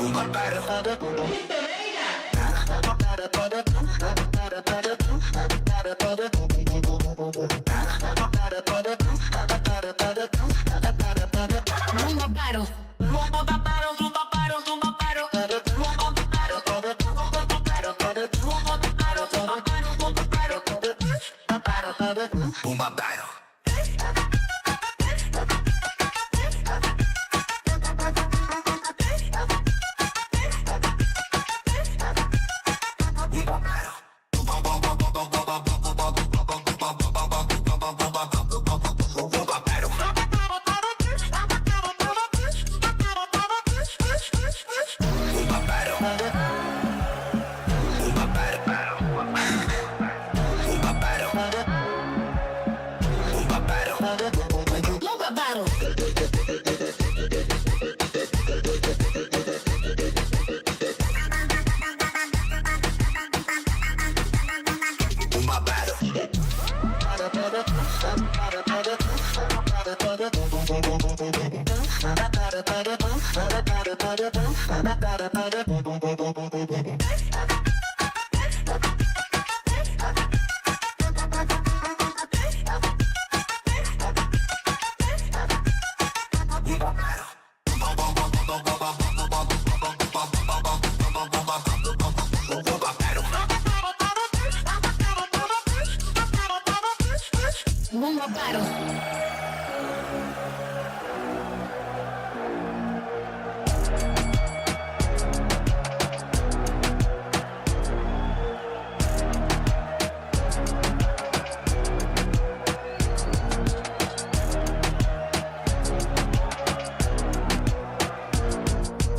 Moombah battle.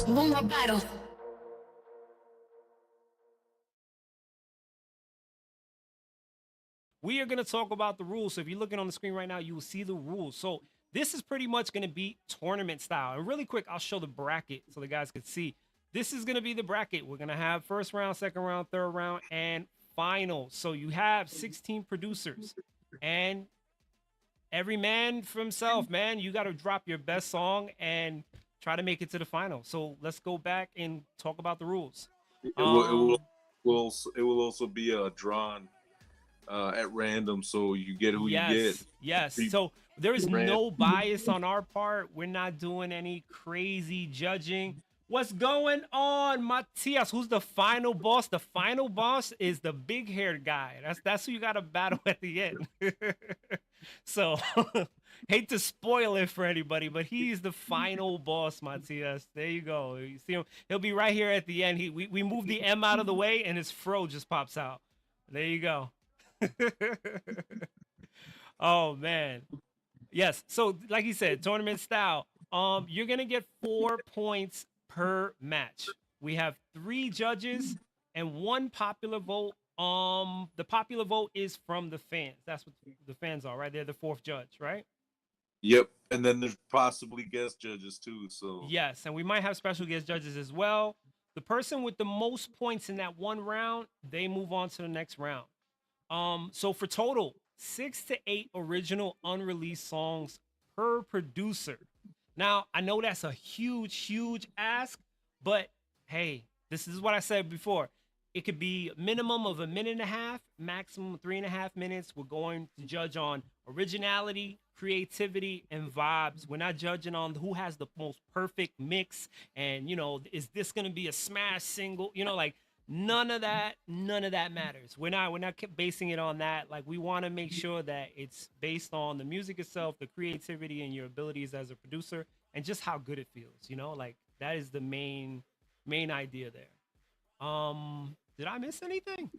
Moombah battle. We are going to talk about the rules. So if you're looking on the screen right now, you will see the rules. So this is pretty much going to be tournament style. And really quick, I'll show the bracket so the guys can see. This is going to be the bracket. We're going to have first round, second round, third round, and final. So you have 16 producers. And every man for himself, man. You got to drop your best song and try to make it to the final. So let's go back and talk about the rules. It will also be drawn at random, so you get who you get. Yes. So there is no bias on our part. We're not doing any crazy judging. What's going on, Matias? Who's the final boss? The final boss is the big-haired guy. That's who you got to battle at the end. So, hate to spoil it for anybody, but he's the final boss, Matias. There you go. You see him? He'll be right here at the end. We move the M out of the way, and his fro just pops out. There you go. Oh man, yes. So like he said, tournament style. You're gonna get 4 points per match. We have 3 judges and 1 popular vote. The popular vote is from the fans. That's what the fans are, right? They're the 4th judge, right? Yep. And then there's possibly guest judges too. So yes, and we might have special guest judges as well. The person with the most points in that one round, they move on to the next round. So for total, 6 to 8 original unreleased songs per producer. Now, I know that's a huge ask, but hey, this is what I said before. It could be a minimum of 1.5 minutes, maximum 3.5 minutes. We're going to judge on originality, creativity, and vibes. We're not judging on who has the most perfect mix and, you know, is this going to be a smash single? You know, like, none of that matters. We're not basing it on that. Like, we want to make sure that it's based on the music itself, the creativity, and your abilities as a producer, and just how good it feels. You know, like that is the main idea there. Did I miss anything?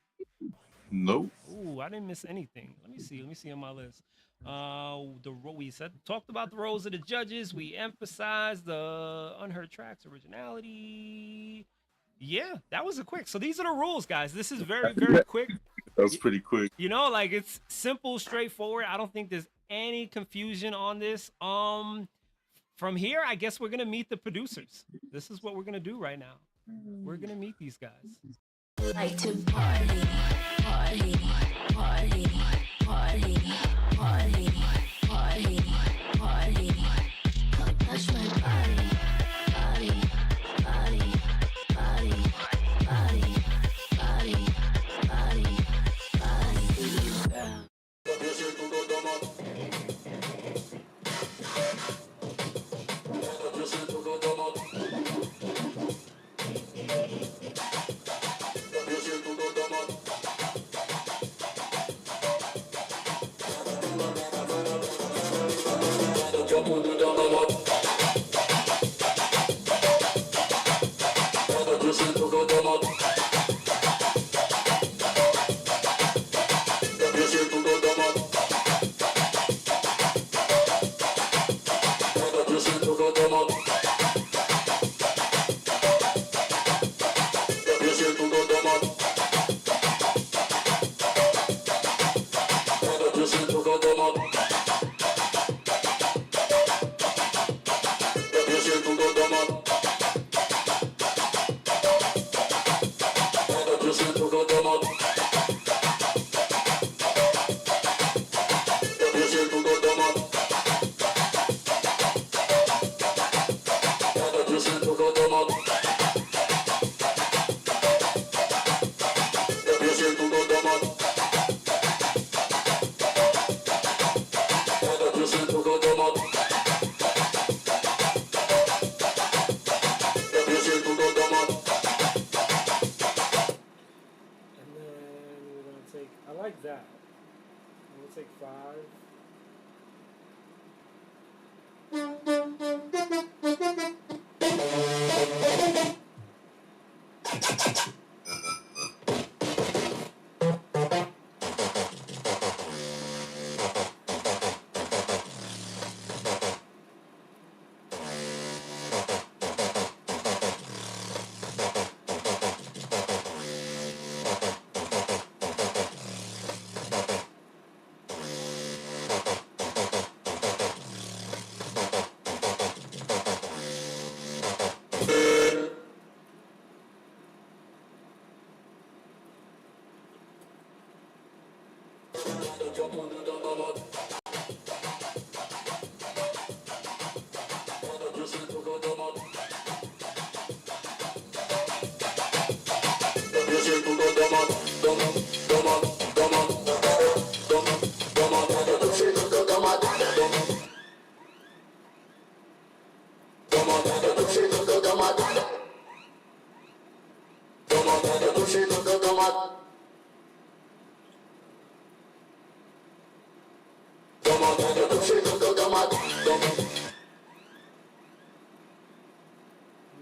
Nope. Ooh, I didn't miss anything. Let me see on my list. We talked about the roles of the judges. We emphasized the unheard tracks, originality. Yeah, that was a quick. So these are the rules, guys. This is very quick. That was pretty quick. You know, like it's simple, straightforward. I don't think there's any confusion on this. From here, I guess we're gonna meet the producers. This is what we're gonna do right now. We're gonna meet these guys. Like to party, party, party, party, party, party, party. Come touch my body, body, body, I like that. We'll take 5.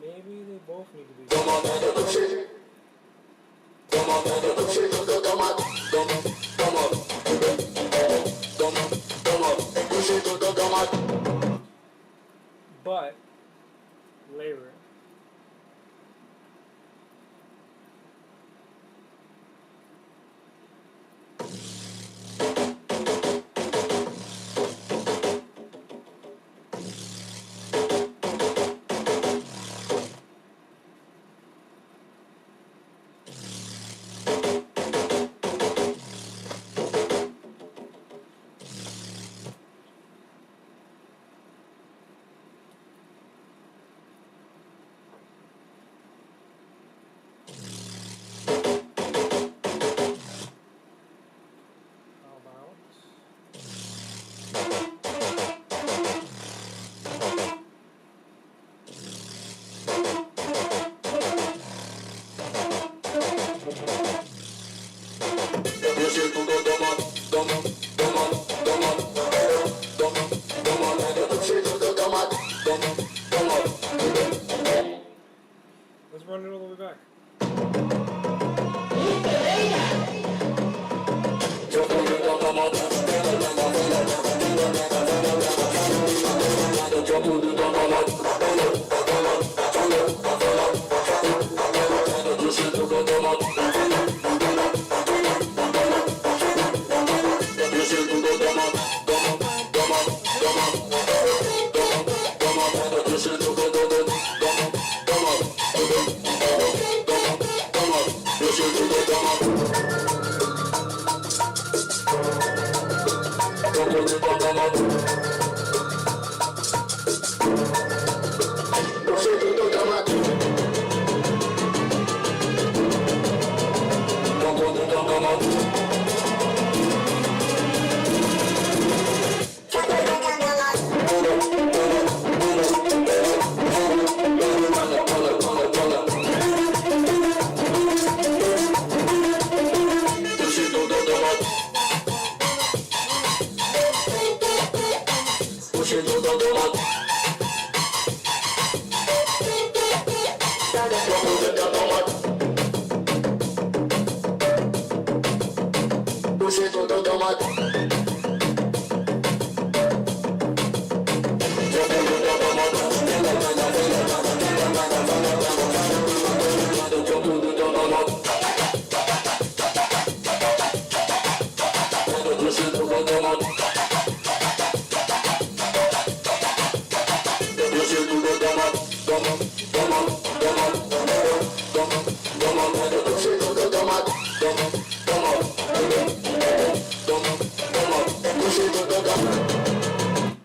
Maybe they both need to be. But later. Let's run it all the way back. Push it to the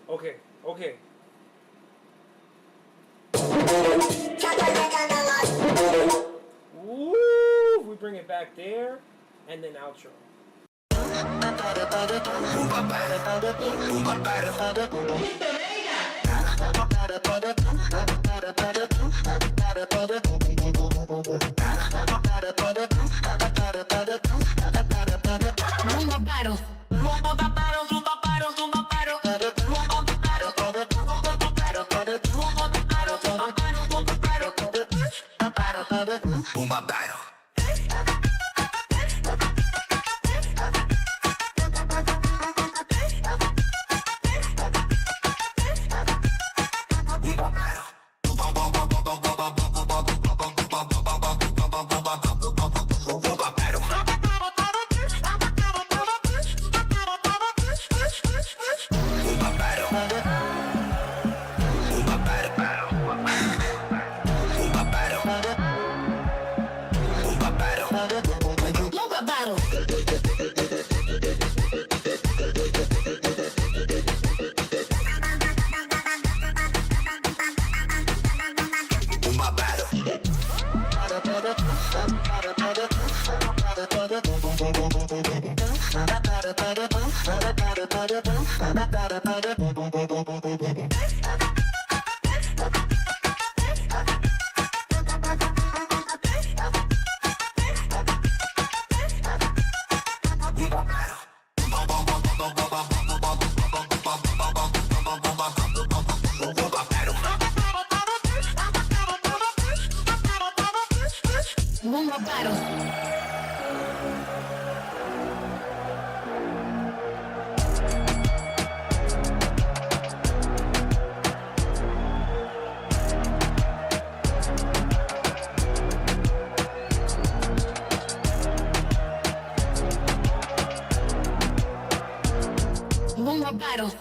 Okay, okay. Woo! We bring it back there, and then outro. Moombah battle. Moombah battle. Moombah battle. Moombah battle. Moombah battle. Moombah battle.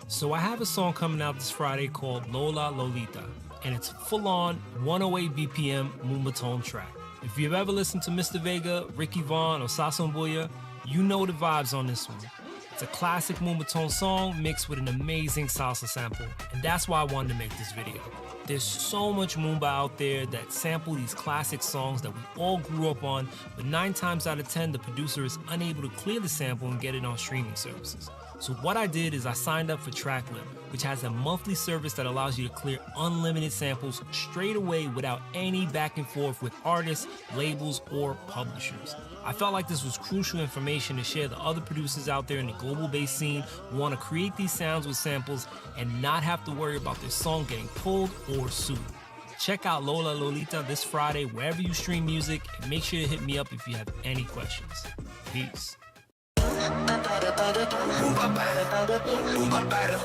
So I have a song coming out this Friday called Lola Lolita, and it's full-on 108 BPM Moombah tone track. If you've ever listened to Mr. Vega, Ricky Vaughn, or Sasso Mbuya, you know the vibes on this one. It's a classic Moombah tone song mixed with an amazing salsa sample, and that's why I wanted to make this video. There's so much Moombah out there that sample these classic songs that we all grew up on, but 9 times out of 10, the producer is unable to clear the sample and get it on streaming services. So what I did is I signed up for TrackLib, which has a monthly service that allows you to clear unlimited samples straight away without any back and forth with artists, labels, or publishers. I felt like this was crucial information to share to other producers out there in the global-based scene who want to create these sounds with samples and not have to worry about their song getting pulled or sued. Check out Lola Lolita this Friday wherever you stream music, and make sure to hit me up if you have any questions. Peace. Moombah battle. Moombah battle.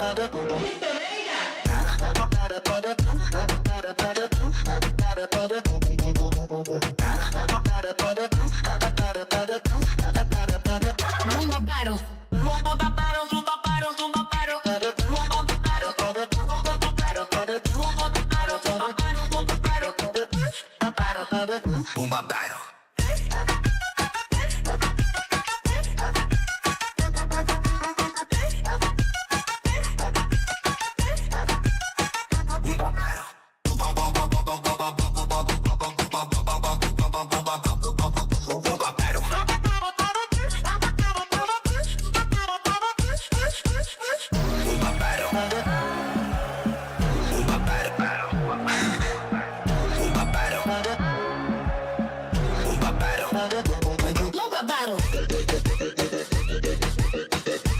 battle. Moombah battle, Moombah battle, Moombah battle. Moombah battle, Moombah battle, Moombah battle, Moombah battle. Moombah battle. Moombah battle. Moombah battle.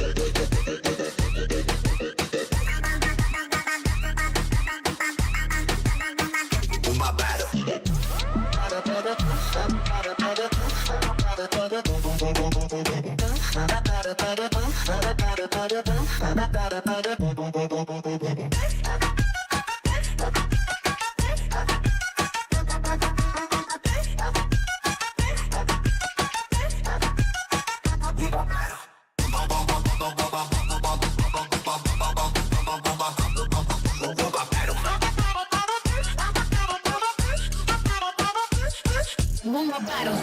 Moombah battle.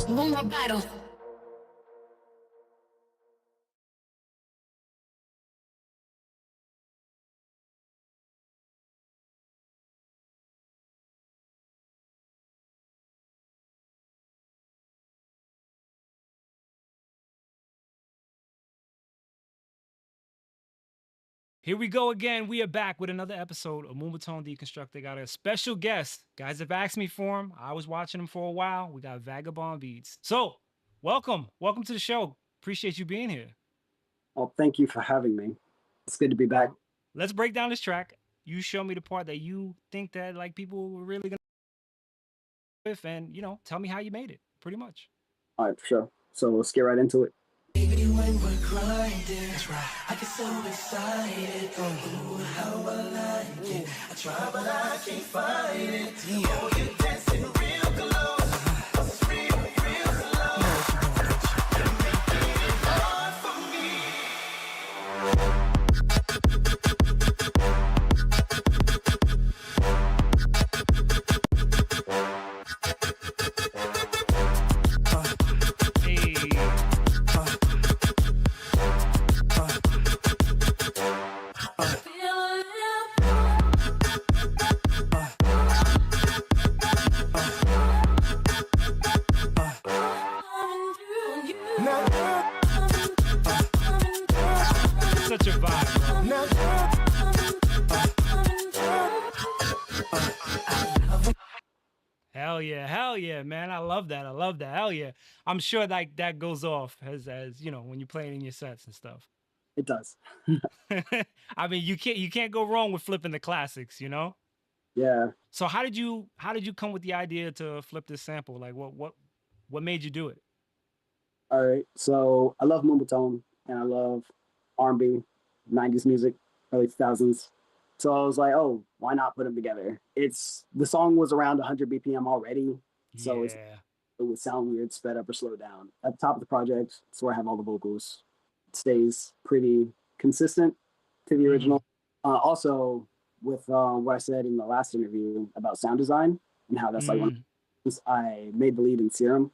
Moombah battle. Here we go again. We are back with another episode of Moombah Deconstructed. Got a special guest. Guys have asked me for him. I was watching him for a while. We got Vagabond Beats. So, welcome. Welcome to the show. Appreciate you being here. Well, thank you for having me. It's good to be back. Let's break down this track. You show me the part that you think that like people were really gonna with, and tell me how you made it. Pretty much. All right, for sure. So let's get right into it. Baby, when we're grinding, I get so excited. Ooh, how I like it. I try, but I can't fight it. Oh, you dancing real close. It's real, real slow. You're making it hard for me. Hey. Such a vibe. Hell yeah, man. I love that. Hell yeah. I'm sure like that goes off as when you're playing in your sets and stuff. It does. I mean, you can't go wrong with flipping the classics, Yeah. So how did you come with the idea to flip this sample? Like what made you do it? All right. So I love Moombah and I love R&B, 90s music, early 2000s. So I was like, oh, why not put them together? The song was around 100 BPM already. So yeah. it would sound weird, sped up or slowed down. At the top of the project, it's where I have all the vocals. It stays pretty consistent to the original. Also, with what I said in the last interview about sound design and how that's like one of the things, I made the lead in Serum.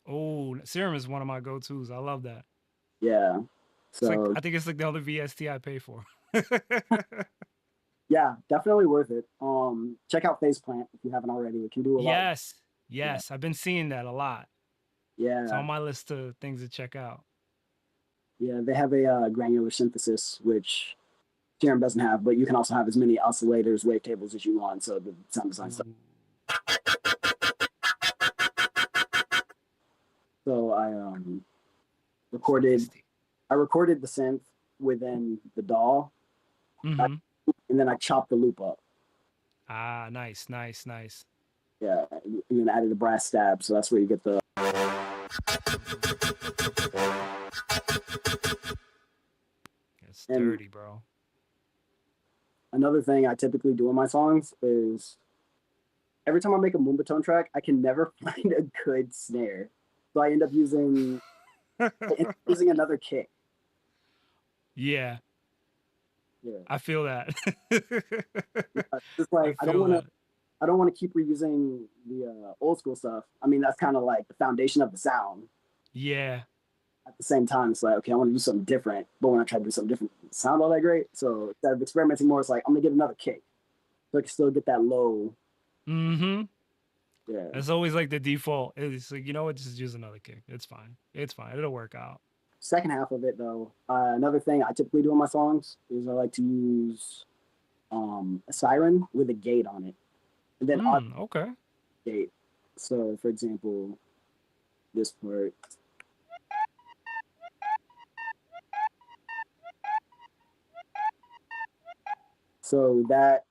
Oh, Serum is one of my go-tos. I love that. Yeah. It's like, So I think it's like the other VST I pay for. yeah, definitely worth it. Check out Faceplant if you haven't already. It can do a lot. Yes. I've been seeing that a lot. Yeah. It's on my list of things to check out. Yeah, they have a granular synthesis, which Serum doesn't have, but you can also have as many oscillators, wavetables as you want. So the sound design stuff. So I recorded the synth within the DAW, Mhm. and then I chopped the loop up. Ah, nice. Yeah, and then added a brass stab, so that's where you get the. It's And dirty, bro. another thing I typically do in my songs is every time I make a Moombah tone track, I can never find a good snare, so I end up using another kick. Yeah, Yeah, I feel that. just I like feel that. I don't want to keep reusing the old school stuff. I mean, that's kind of like the foundation of the sound. Yeah. At the same time, it's like, okay, I want to do something different. But when I try to do something different, it doesn't sound all that great. So instead of experimenting more, it's like, I'm going to get another kick. So I can still get that low. Mm-hmm. Yeah. That's always like the default. It's like, you know what, just use another kick. It's fine. It's fine. It'll work out. Second half of it, though, another thing I typically do in my songs is I like to use a siren with a gate on it. And then Okay. gate. So, for example, this part. So that,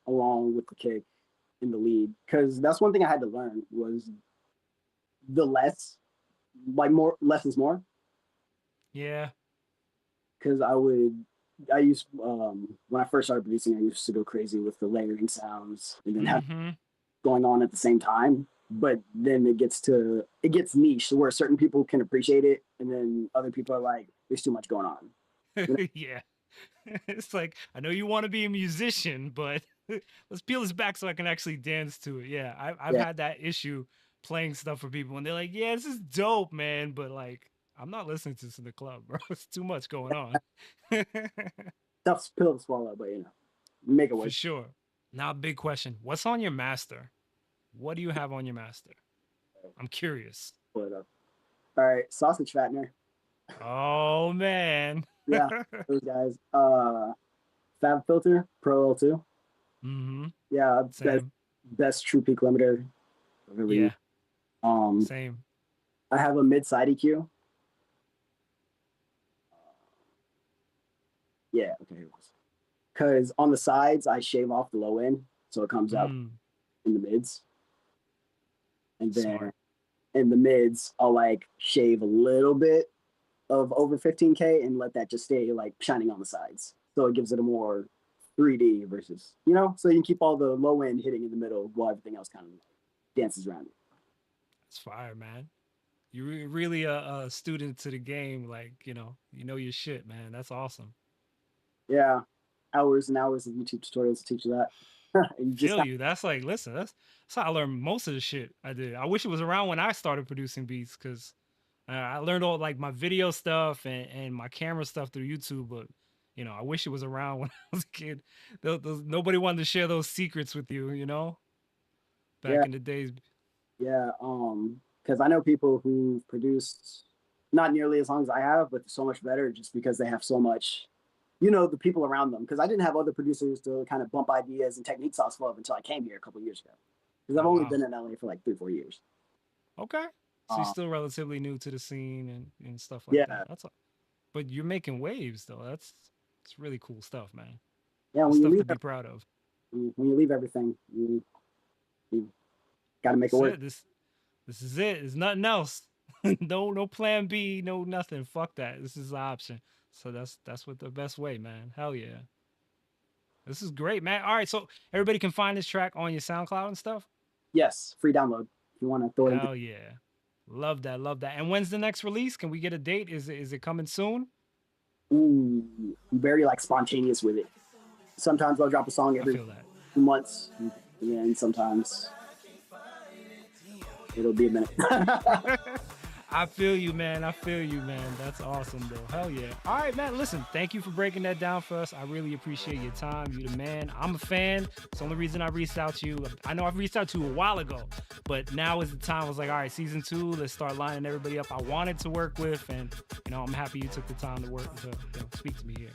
along with the kick in the lead, because that's one thing I had to learn was the less, like more, less is more. Yeah. Because I used when I first started producing, I used to go crazy with the layering sounds and then have Mm-hmm. going on at the same time. But then it gets niche where certain people can appreciate it, and then other people are like, "There's too much going on." You know? Yeah. It's like, I know you want to be a musician, but let's peel this back so I can actually dance to it. Yeah, I've Yeah, had that issue playing stuff for people, and they're like, "Yeah, this is dope, man," but like, I'm not listening to this in the club, bro. It's too much going on. tough pill to swallow, but make it For work. sure. Now, big question: what's on your master? What do you have on your master? I'm curious. But all right, sausage fattener. Oh man. Yeah, those guys. Fab filter Pro L2. Mm-hmm. Yeah, Same. best true peak limiter I've ever used. Yeah. Um, Same. I have a mid side EQ. Yeah, okay. Because on the sides, I shave off the low end, so it comes out Mm, in the mids, and then smart. in the mids, I'll like shave a little bit of over 15K and let that just stay like shining on the sides, so it gives it a more 3D versus so you can keep all the low end hitting in the middle while everything else kind of dances around it. It's fire, man. You're really a student to the game. Like, you know your shit, man. That's awesome. Yeah, hours and hours of YouTube tutorials to teach you that. And you just Feel you. That's like, listen, that's how I learned most of the shit I did. I wish it was around when I started producing beats because I learned all like my video stuff and my camera stuff through YouTube. But, I wish it was around when I was a kid. Nobody wanted to share those secrets with you, yeah, back in the days. yeah. Because I know people who produced not nearly as long as I have, but so much better just because they have so much, the people around them. Because I didn't have other producers to kind of bump ideas and techniques off of until I came here a couple of years ago. Because I've Oh, only wow. been in LA for like 3-4 years. Okay. So you're Um, still relatively new to the scene and stuff like that. yeah, But you're making waves though. It's really cool stuff, man. yeah. That's stuff to be proud of. When you leave everything, you got to make it That's work. it. This is it. There's nothing else. No plan B, no nothing. Fuck that. This is the option. So that's what the best way, man. Hell yeah. This is great, man. All right, so everybody can find this track on your SoundCloud and stuff. Yes, free download if you want to throw it. Hell yeah. Love that. Love that. And when's the next release? Can we get a date? Is it coming soon? Ooh, I'm very like spontaneous with it. Sometimes I'll drop a song I every feel that. 2 months, and then sometimes it'll be a minute. I feel you, man. I feel you, man. That's awesome, though. Hell yeah. All right, man. Listen, thank you for breaking that down for us. I really appreciate your time. You the man. I'm a fan. It's the only reason I reached out to you. I know I've reached out to you a while ago, but now is the time. I was like, all right, season 2, let's start lining everybody up I wanted to work with. And, I'm happy you took the time to work to speak to me here.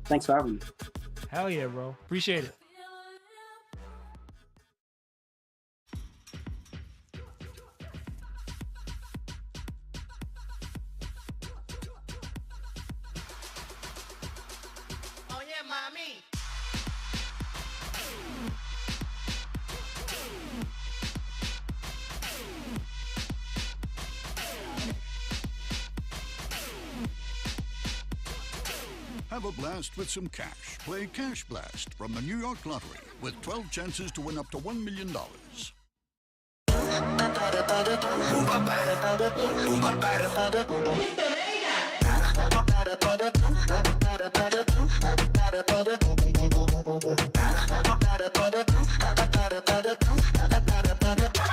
Thanks for having me. Hell yeah, bro. Appreciate it. Oye, mami. Have a blast with some cash. Play Cash Blast from the New York Lottery with 12 chances to win up to $1 million. Moombah battle. Moombah battle, Moombah battle,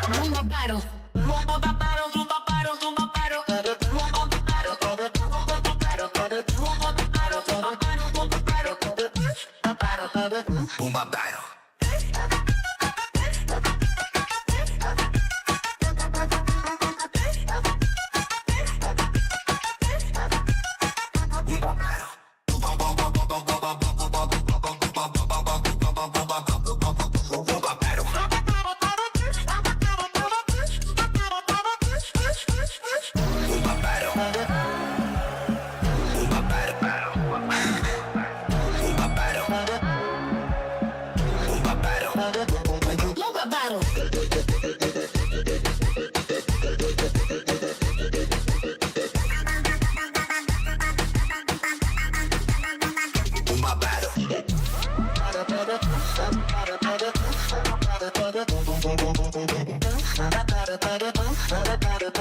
Moombah battle. Moombah battle, Moombah battle, Moombah battle. Moombah battle. Moombah battle.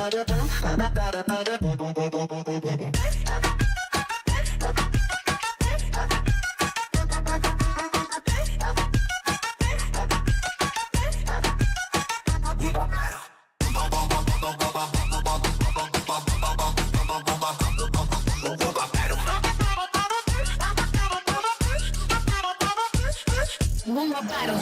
Moombah battle.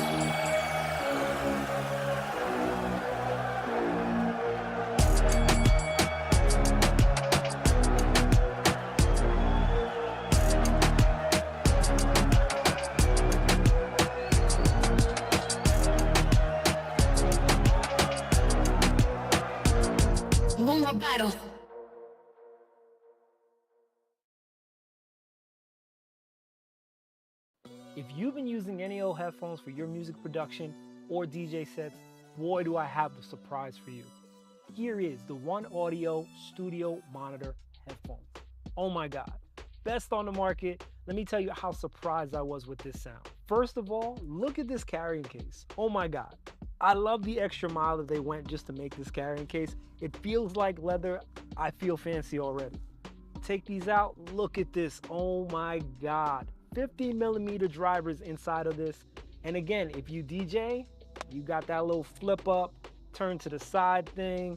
Moombah battle. If you've been using any old headphones for your music production or DJ sets, boy, do I have a surprise for you. Here is the One Audio Studio Monitor headphones. Oh my God, best on the market. Let me tell you how surprised I was with this sound. First of all, look at this carrying case. Oh my God. I love the extra mile that they went just to make this carrying case. It feels like leather. I feel fancy already. Take these out, look at this. Oh my God. 50mm drivers inside of this. And again, if you DJ, you got that little flip up, turn to the side thing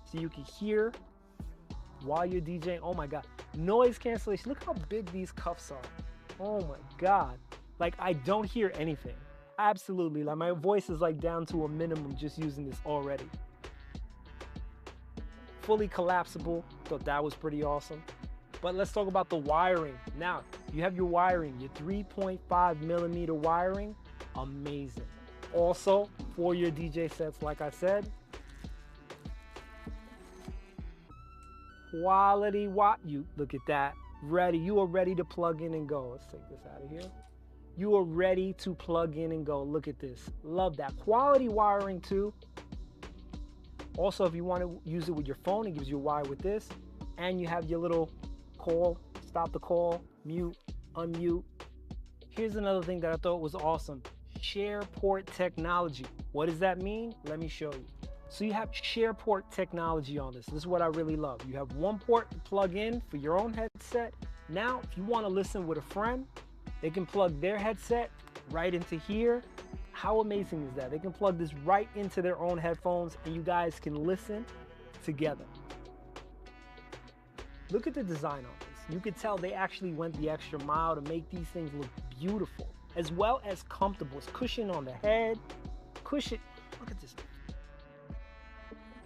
so you can hear while you're DJing. Oh my God. Noise cancellation. Look how big these cuffs are. Oh my God. Like I don't hear anything. Absolutely. Like my voice is like down to a minimum just using this already. Fully collapsible. Thought that was pretty awesome. But let's talk about the wiring. Now, you have your wiring, your 3.5mm wiring, amazing. Also, for your DJ sets, like I said, quality you look at that, ready. You are ready to plug in and go. Let's take this out of here. You are ready to plug in and go. Look at this. Love that. Quality wiring too. Also, if you want to use it with your phone, it gives you a wire with this. And you have your little call, stop the call, mute, unmute. Here's another thing that I thought was awesome. Share port technology. What does that mean? Let me show you. So you have share port technology on this. This is what I really love. You have one port to plug in for your own headset. Now, if you want to listen with a friend, they can plug their headset right into here. How amazing is that? They can plug this right into their own headphones and you guys can listen together. Look at the design on this. You could tell they actually went the extra mile to make these things look beautiful, as well as comfortable. It's cushion on the head, cushion. Look at this.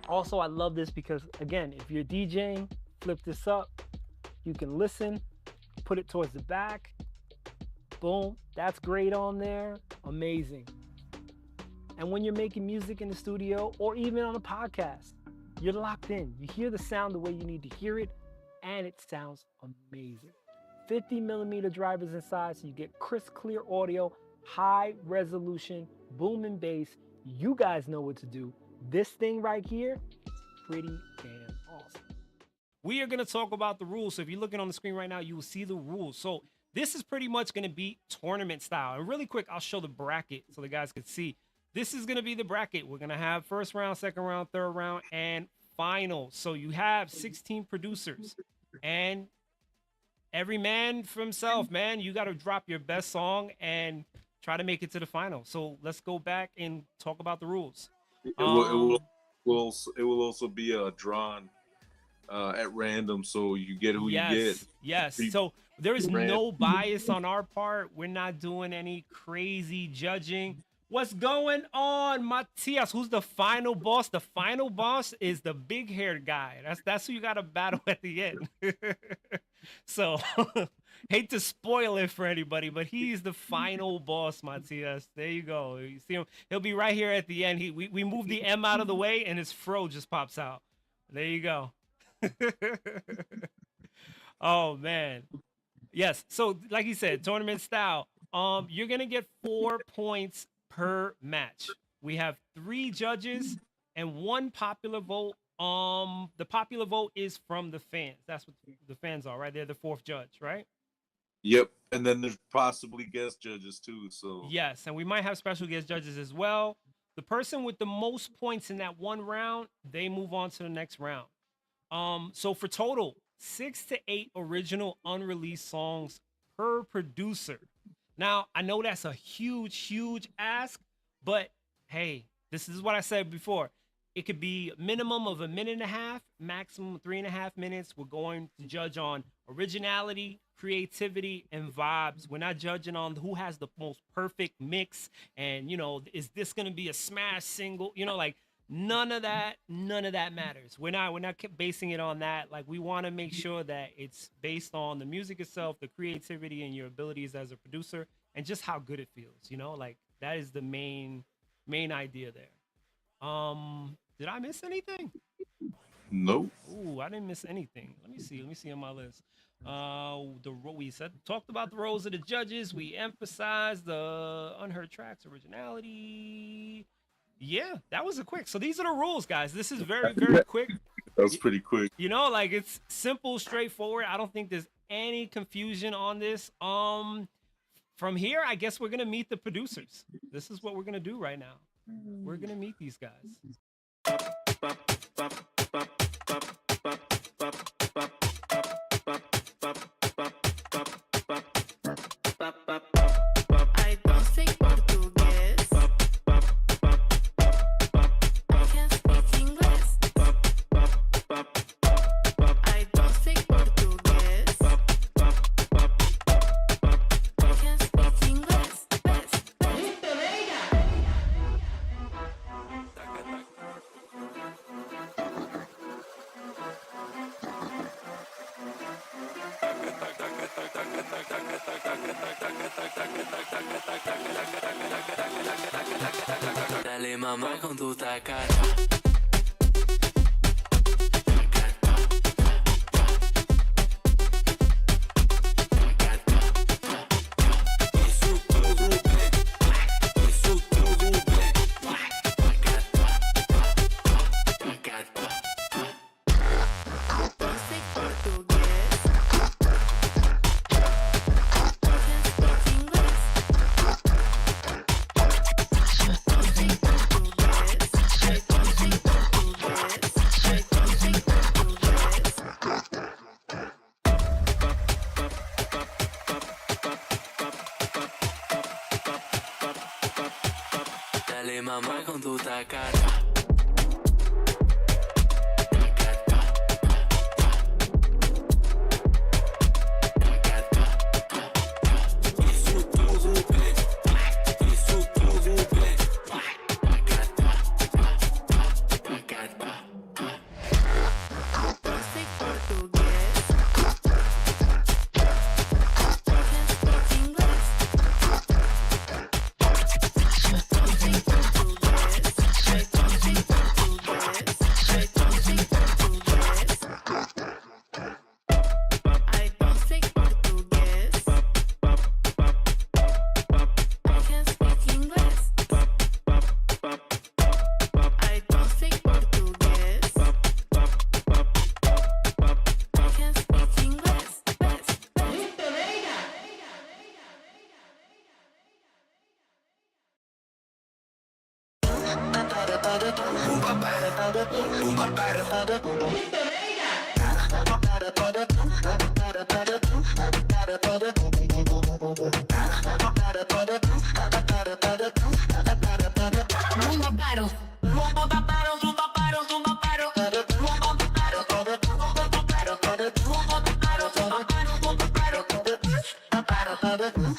Also, I love this because, again, if you're DJing, flip this up. You can listen, put it towards the back. Boom, that's great on there. Amazing. And when you're making music in the studio or even on a podcast, you're locked in. You hear the sound the way you need to hear it, and it sounds amazing. 50mm drivers inside, so you get crisp, clear audio, high resolution, boom and bass. You guys know what to do. This thing right here, pretty damn awesome. We are going to talk about the rules. So if you're looking on the screen right now, you will see the rules. So this is pretty much going to be tournament style. And really quick, I'll show the bracket so the guys can see. This is going to be the bracket. We're going to have first round, second round, third round, and finals. So you have 16 producers, and every man for himself, man. You got to drop your best song and try to make it to the final. So let's go back and talk about the rules. It will also be drawn at random, so you get who you get. Yes. So there is no bias on our part. We're not doing any crazy judging. What's going on, Matias? Who's the final boss? The final boss is the big-haired guy. That's who you got to battle at the end. So, hate to spoil it for anybody, but he's the final boss, Matias. There you go. You see him? He'll be right here at the end. We move the M out of the way, and his fro just pops out. There you go. Oh, man. Yes. So, like he said, tournament style. You're going to get 4 points per match. We have 3 judges and 1 popular vote. The popular vote is from the fans. That's what the fans are, right? They're the 4th judge, right? Yep. And then there's possibly guest judges too. So yes, and we might have special guest judges as well. The person with the most points in that one round, they move on to the next round. So for total, 6 to 8 original unreleased songs per producer. Now, I know that's a huge ask, but hey, this is what I said before. It could be a minimum of 1.5 minutes, maximum 3.5 minutes. We're going to judge on originality, creativity, and vibes. We're not judging on who has the most perfect mix and, you know, is this going to be a smash single? You know, like none of that matters. We're not basing it on that. Like we want to make sure that it's based on the music itself, the creativity, and your abilities as a producer, and just how good it feels. You know, like that is the main idea there. Did I miss anything? Nope. Ooh, I didn't miss anything. Let me see on my list. We talked about the roles of the judges. We emphasized the unheard tracks, originality. Yeah, that was a quick. So these are the rules, guys. This is very quick. That was pretty quick. You know, like it's simple, straightforward. I don't think there's any confusion on this. From here, I guess we're gonna meet the producers. This is what we're gonna do right now. We're gonna meet these guys. I don't speak Portuguese. I can speak English. I don't speak Portuguese. I can speak English. Dale mamá con tu taca. Don't speak Portuguese. I can speak English. Don't speak Portuguese. I don't speak Portuguese. I don't speak Portuguese. Dale mamá con tu taca. Don't speak Portuguese. I can speak English. Don't speak Portuguese. I Moombah battle. Moombah battle, Moombah battle, Moombah battle. Moombah battle. Moombah battle. Moombah battle, Moombah battle, Moombah battle. Moombah battle.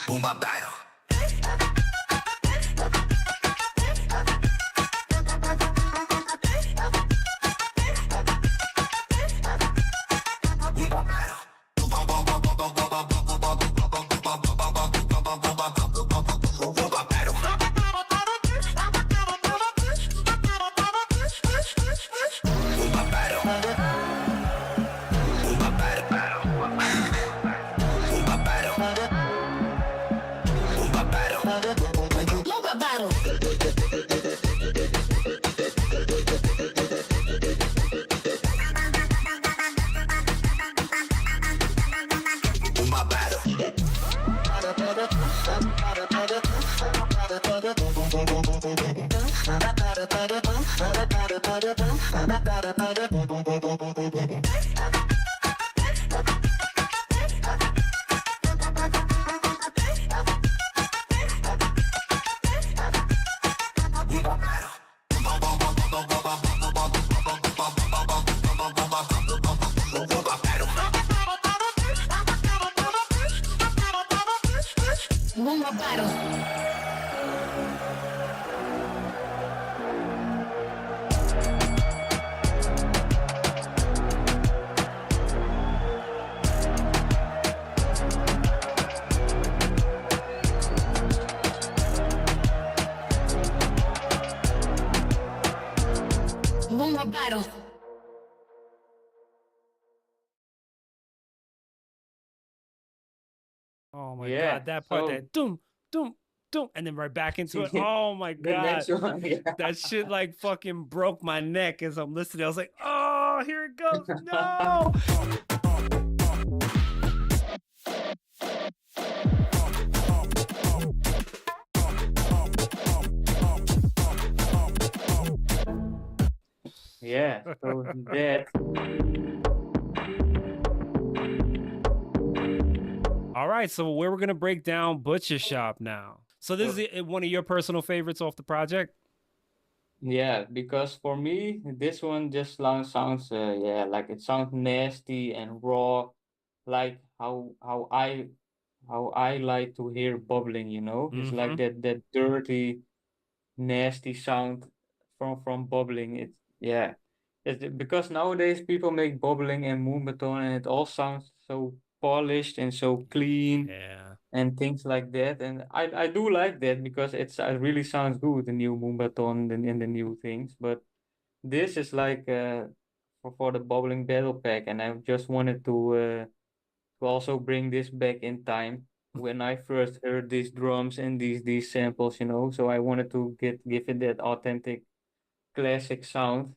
Moombah battle. Moombah battle. Moombah battle. Moombah battle. Oh my Yeah, god, that part, so that doom, doom, doom, and then right back into it. Yeah, Oh my the god, next one, yeah. that shit like fucking broke my neck as I'm listening. I was like, oh, here it goes. No. Yeah, so that. All right, so where we're gonna break down Butcher Shop now. So this is one of your personal favorites off the project. Yeah, because for me, this one just sounds yeah, like it sounds nasty and raw, like how I like to hear bubbling, you know? It's like that dirty, nasty sound from bubbling. It's yeah. Because nowadays people make bubbling and Moombahton and it all sounds so polished and so clean Yeah. and things like that. And I do like that because it really sounds good, the new Moombaton and the new things. But this is like for the bubbling battle pack, and I just wanted to also bring this back in time when I first heard these drums and these samples, you know. So I wanted to give it that authentic classic sound.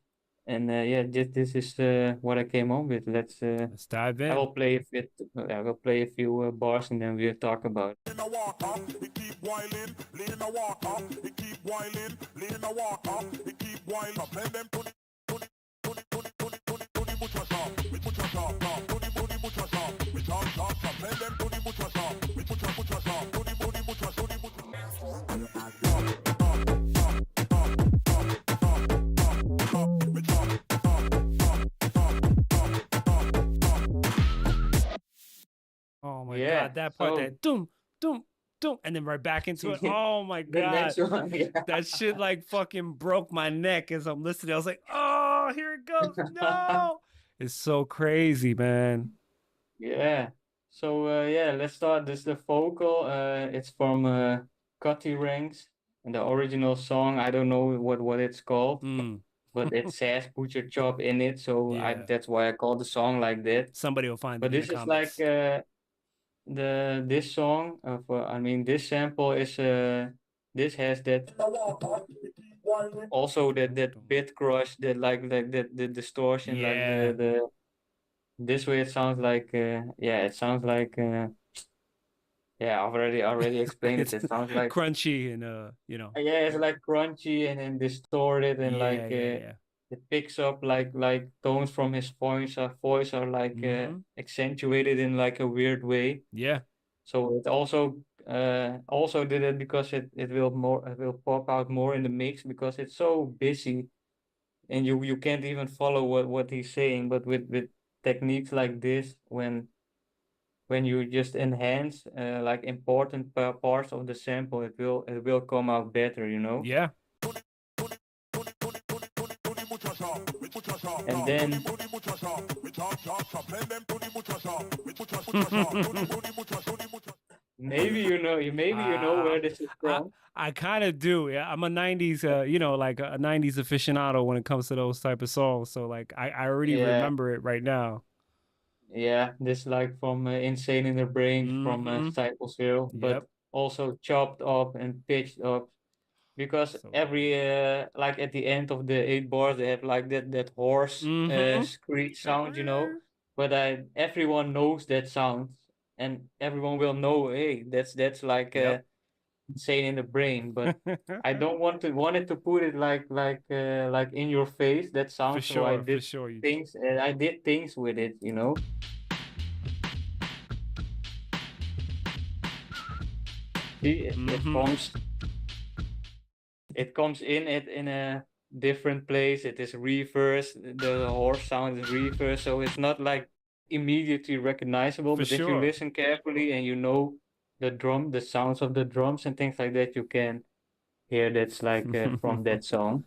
And yeah, just this is what I came on with. Let's dive I in. will play a bit. I will play a few bars and then we'll talk about it. In the water, it keep boiling. Lean in the water, it keep boiling. Lean in the water, it keep boiling. Send them to the butcher shop. We butcher shop, to the butcher shop. We chop, send them to the butcher shop. We butcher shop, to the butcher, to the butcher. Oh my Yeah, god, that part, so- that doom, doom, doom, and then right back into it. Oh my The god, next one, yeah. that shit like fucking broke my neck as I'm listening. I was like, oh, here it goes. No. It's so crazy, man. Yeah. So yeah, let's start. This is the vocal. It's from Cutty Ranks, and the original song. I don't know what it's called, Mm, but it says Butcher Chop in it. So Yeah. that's why I call the song like that. somebody will find But it in this the is comments. like this song of I mean this sample is this has that also that bit crush that like the distortion like Yeah. the this way it sounds like yeah it sounds like Yeah, already explained it. It's It sounds like crunchy and yeah, it's like crunchy and then distorted and like yeah. it picks up like tones from his voice are like accentuated in like a weird way. Yeah. So it also did it because it will pop out more in the mix because it's so busy and you can't even follow what he's saying. But with techniques like this, when you just enhance like important parts of the sample, it will come out better, you know. Yeah. And then maybe you know where this is from. I kind of do. Yeah, I'm a '90s, like a '90s aficionado when it comes to those type of songs. So like, I already Yeah, remember it right now. yeah, this like from Insane in the Brain from Cypress Hill, but Yep. also chopped up and pitched up because So every like at the end of the 8 bars they have like that hoarse screech sound, you know. But everyone knows that sound, and everyone will know, hey, that's like Yep. Insane in the Brain. But I don't wanted to put it like in your face that For sound, so I sure. For did sure. things with it, you know. See, it comes in it in a different place. It is reversed. The horse sound is reversed, so it's not like immediately recognizable. For But if you sure. listen carefully and you know the sounds of the drums and things like that, you can hear that's like from that song.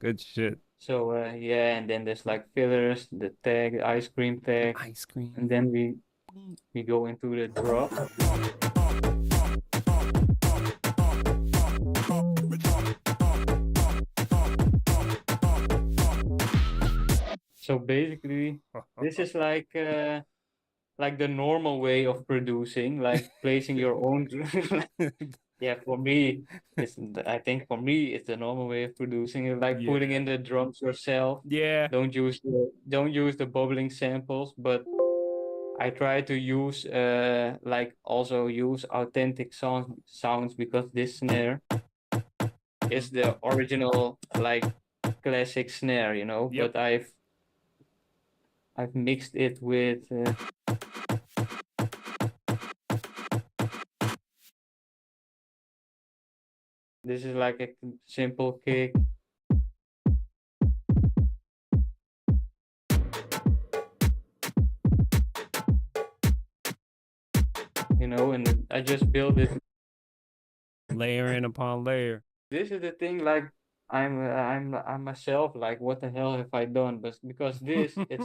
Good shit. So yeah, and then there's like fillers, the tag, the ice cream tag, Ice cream. and then we go into the drop. So basically, this is like the normal way of producing, like placing your own. Yeah, for me, I think for me it's the normal way of producing it, like putting in the drums yourself. Yeah. Don't use the bubbling samples, but I try to use like also use authentic sounds because this snare is the original like classic snare, you know. Yep. But I've mixed it with this is like a simple kick. You know, and I just build it Layering upon layer. This is the thing, like I'm myself, like what the hell have I done? But because this it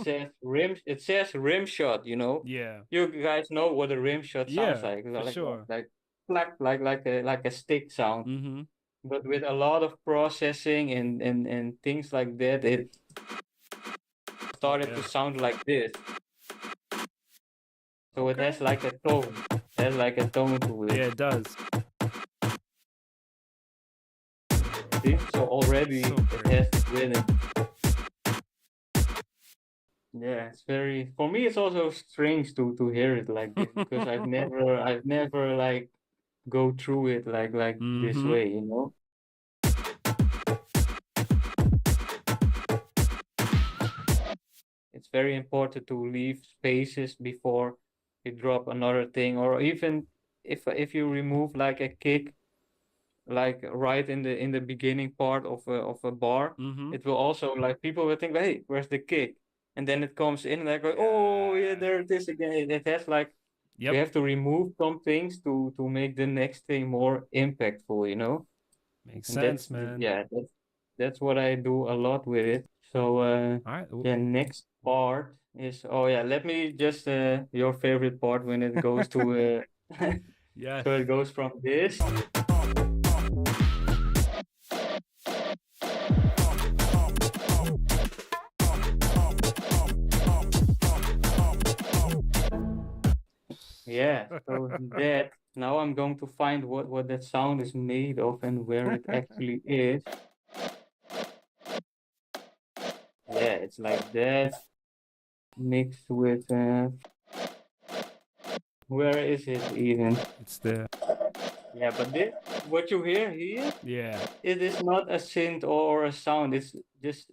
says rim shot, you know. Yeah. You guys know what a rim shot sounds Yeah. like. For sure. Like clack, like a stick sound. But with a lot of processing and things like that, it started to sound like this. So it has like a tone. It has like a tone to it. Yeah, it does. See? So already it has rhythm. Yeah, it's very for me it's also strange to hear it like this because I've never like go through it like this way, you know. It's very important to leave spaces before you drop another thing, or even if you remove like a kick like right in the beginning part of a bar, it will also like people will think, hey, where's the kick? And then it comes in and they go, oh yeah, there it is again. It has like we have to remove some things to make the next thing more impactful, you know. Makes And sense, man. Yeah, that's what I do a lot with it. So All right. yeah, next part is let me just your favorite part when it goes to Yeah. so it goes from this. Yeah, so that now I'm going to find what that sound is made of and where it actually is. Yeah, it's like that mixed with Where is it even? It's there. Yeah, but this, what you hear here, Yeah. it is not a synth or a sound. It's just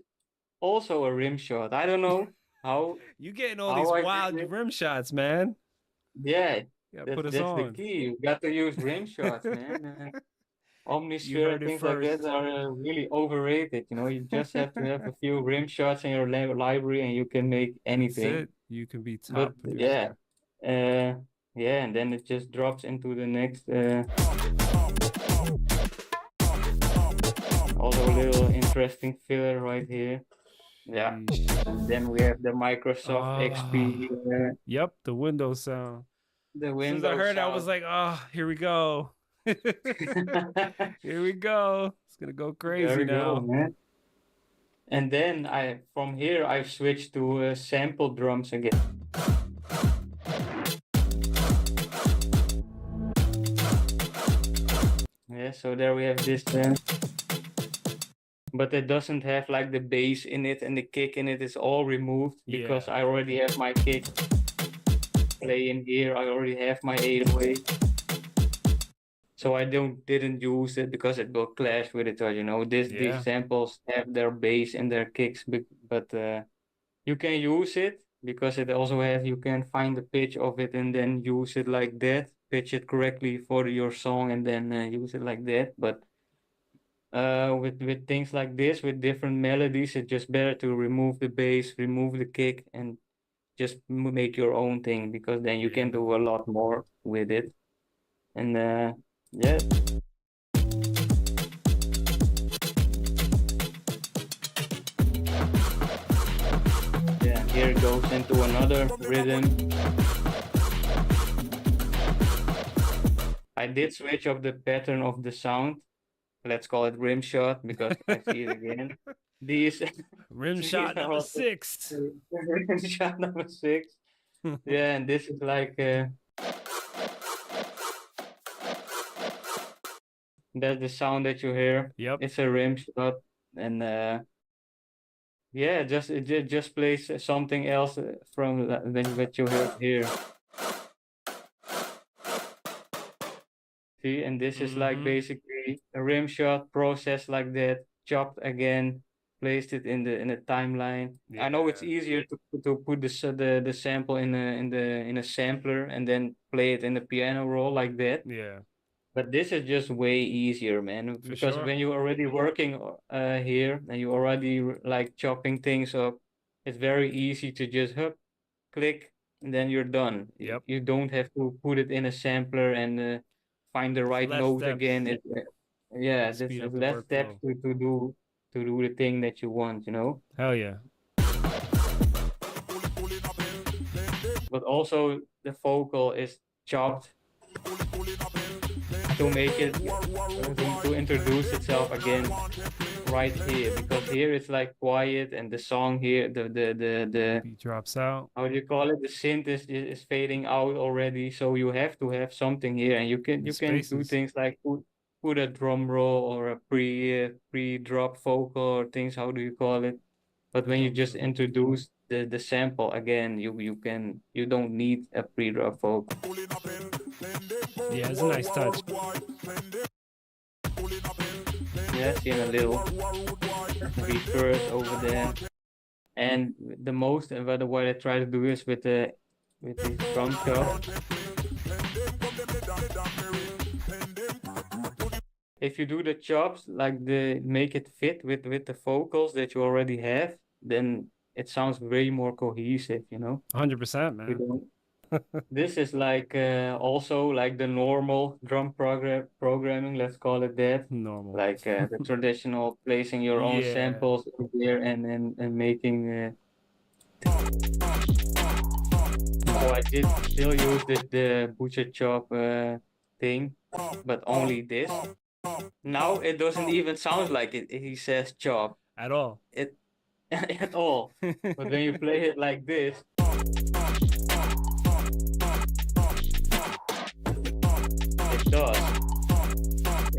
also a rim shot. I don't know how You getting all how these I wild did it. rim shots, man. Yeah, You gotta put us that's the on. key. You got to use rim shots, man. You Omnisphere heard and it things like that first. are really overrated. You know, you just have to have a few rim shots in your library and you can make That's anything. it. You can be But top producer. yeah, yeah, and then it just drops into the next. Also a little interesting filler right here. Yeah, Sheesh. and then we have the Microsoft XP, Yep, the Windows sound. the As soon as I Windows heard it, I was sound. like, oh, here we go. Here we go. It's gonna go There crazy we go, now. man. And then from here I switched to sample drums again. Yeah, so there we have this, but it doesn't have like the bass in it and the kick in it. It's all removed because Yeah. I already have my kick playing here. I already have my 808. So I didn't use it because it will clash with each other. You know, these Yeah. samples have their bass and their kicks, but you can use it because it also has, you can find the pitch of it and then use it like that, pitch it correctly for your song and then use it like that. But with things like this, with different melodies, it's just better to remove the bass, remove the kick, and just make your own thing, because then you can do a lot more with it. And yeah. Yeah, here it goes into another rhythm. I did switch up the pattern of the sound. Let's call it rim shot because I see it again. These Rim these shot are number also 6. rim shot number 6. Yeah, and this is like that's the sound that you hear. Yep. It's a rim shot, and yeah, it just plays something else from what you heard here. See, and this is like basically a rim shot processed like that, chopped again, placed it in the timeline. I know it's easier to put the sample in a sampler and then play it in the piano roll like that. Yeah. But this is just way easier, man. For Because sure. when you're already working here and you're already like chopping things up, it's very easy to just click, and then you're done. Yep. You don't have to put it in a sampler and find the right less note steps. again. Yeah, this Speed is up the less steps workflow. to do the thing that you want, you know. Hell yeah. But also the vocal is chopped to make it to introduce itself again right here, because here it's like quiet and the song here, the beat drops out. How do you call it? The synth is fading out already, so you have to have something here, and you can do spaces. things like put a drum roll or a pre-drop vocal or things. How do you call it? But when you just introduce the sample again, you don't need a pre-drop vocal. Yeah, it's a nice touch. Yeah, seeing a little reverse over there. And the most, and what I try to do is with the drum chop. If you do the chops like make it fit with the vocals that you already have, then it sounds way more cohesive, you know. 100%, man. This is like also like the normal drum programming, let's call it that. Normal. Like the traditional placing your own samples here and making. Oh, I did still use the butcher chop thing, but only this. Now it doesn't even sound like it. He says chop at all. At all. But when you play it like this.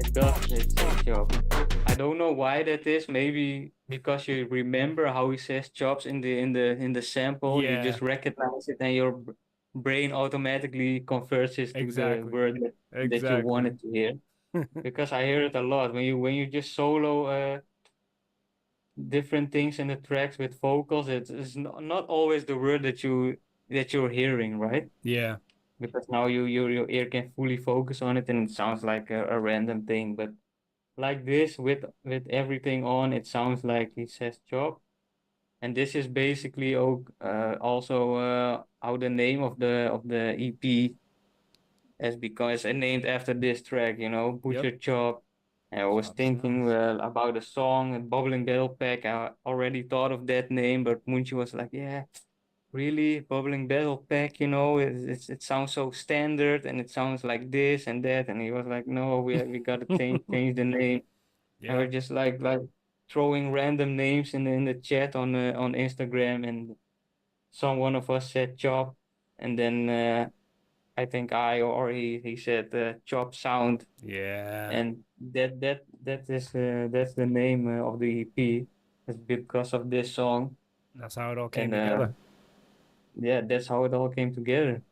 It does. It's a chop. I don't know why that is. Maybe because you remember how he says chops in the sample. You just recognize it and brain automatically converts it to the Exactly. word that you Exactly. wanted to hear. Because I hear it a lot when you just solo different things in the tracks with vocals. It's not always the word that you're hearing, right? Yeah. Because now your ear can fully focus on it and it sounds like a random thing. But like this with everything on, it sounds like he says chop. And this is basically also how the name of the EP is, because it's named after this track, you know, Yep. Butcher Chop. And I was Chop thinking sounds. about the song Bubbling Battle Pack. I already thought of that name, but Munchi was like, yeah, really, Bubbling Battle Pack, you know, it sounds so standard and it sounds like this and that. And he was like, no, we gotta change the name. I Yeah. was just like throwing random names in the chat on Instagram, and one of us said Chop, and then I think I or he said Chop Sound, Yeah. and that's the name of the EP. It's because of this song, That's how it all came and together. yeah, that's how it all came together.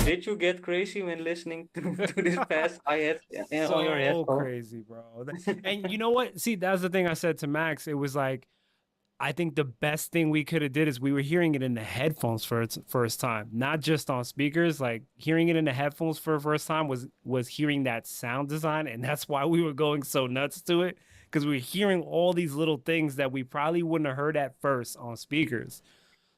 Did you get crazy when listening to this fast hi-hat on your So headphone? crazy, bro. And you know what? See, that's the thing I said to Max. It was like, I think the best thing we could have did is we were hearing it in the headphones for its first time, not just on speakers. Like hearing it in the headphones for the first time was hearing that sound design, and that's why we were going so nuts to it, because we were hearing all these little things that we probably wouldn't have heard at first on speakers.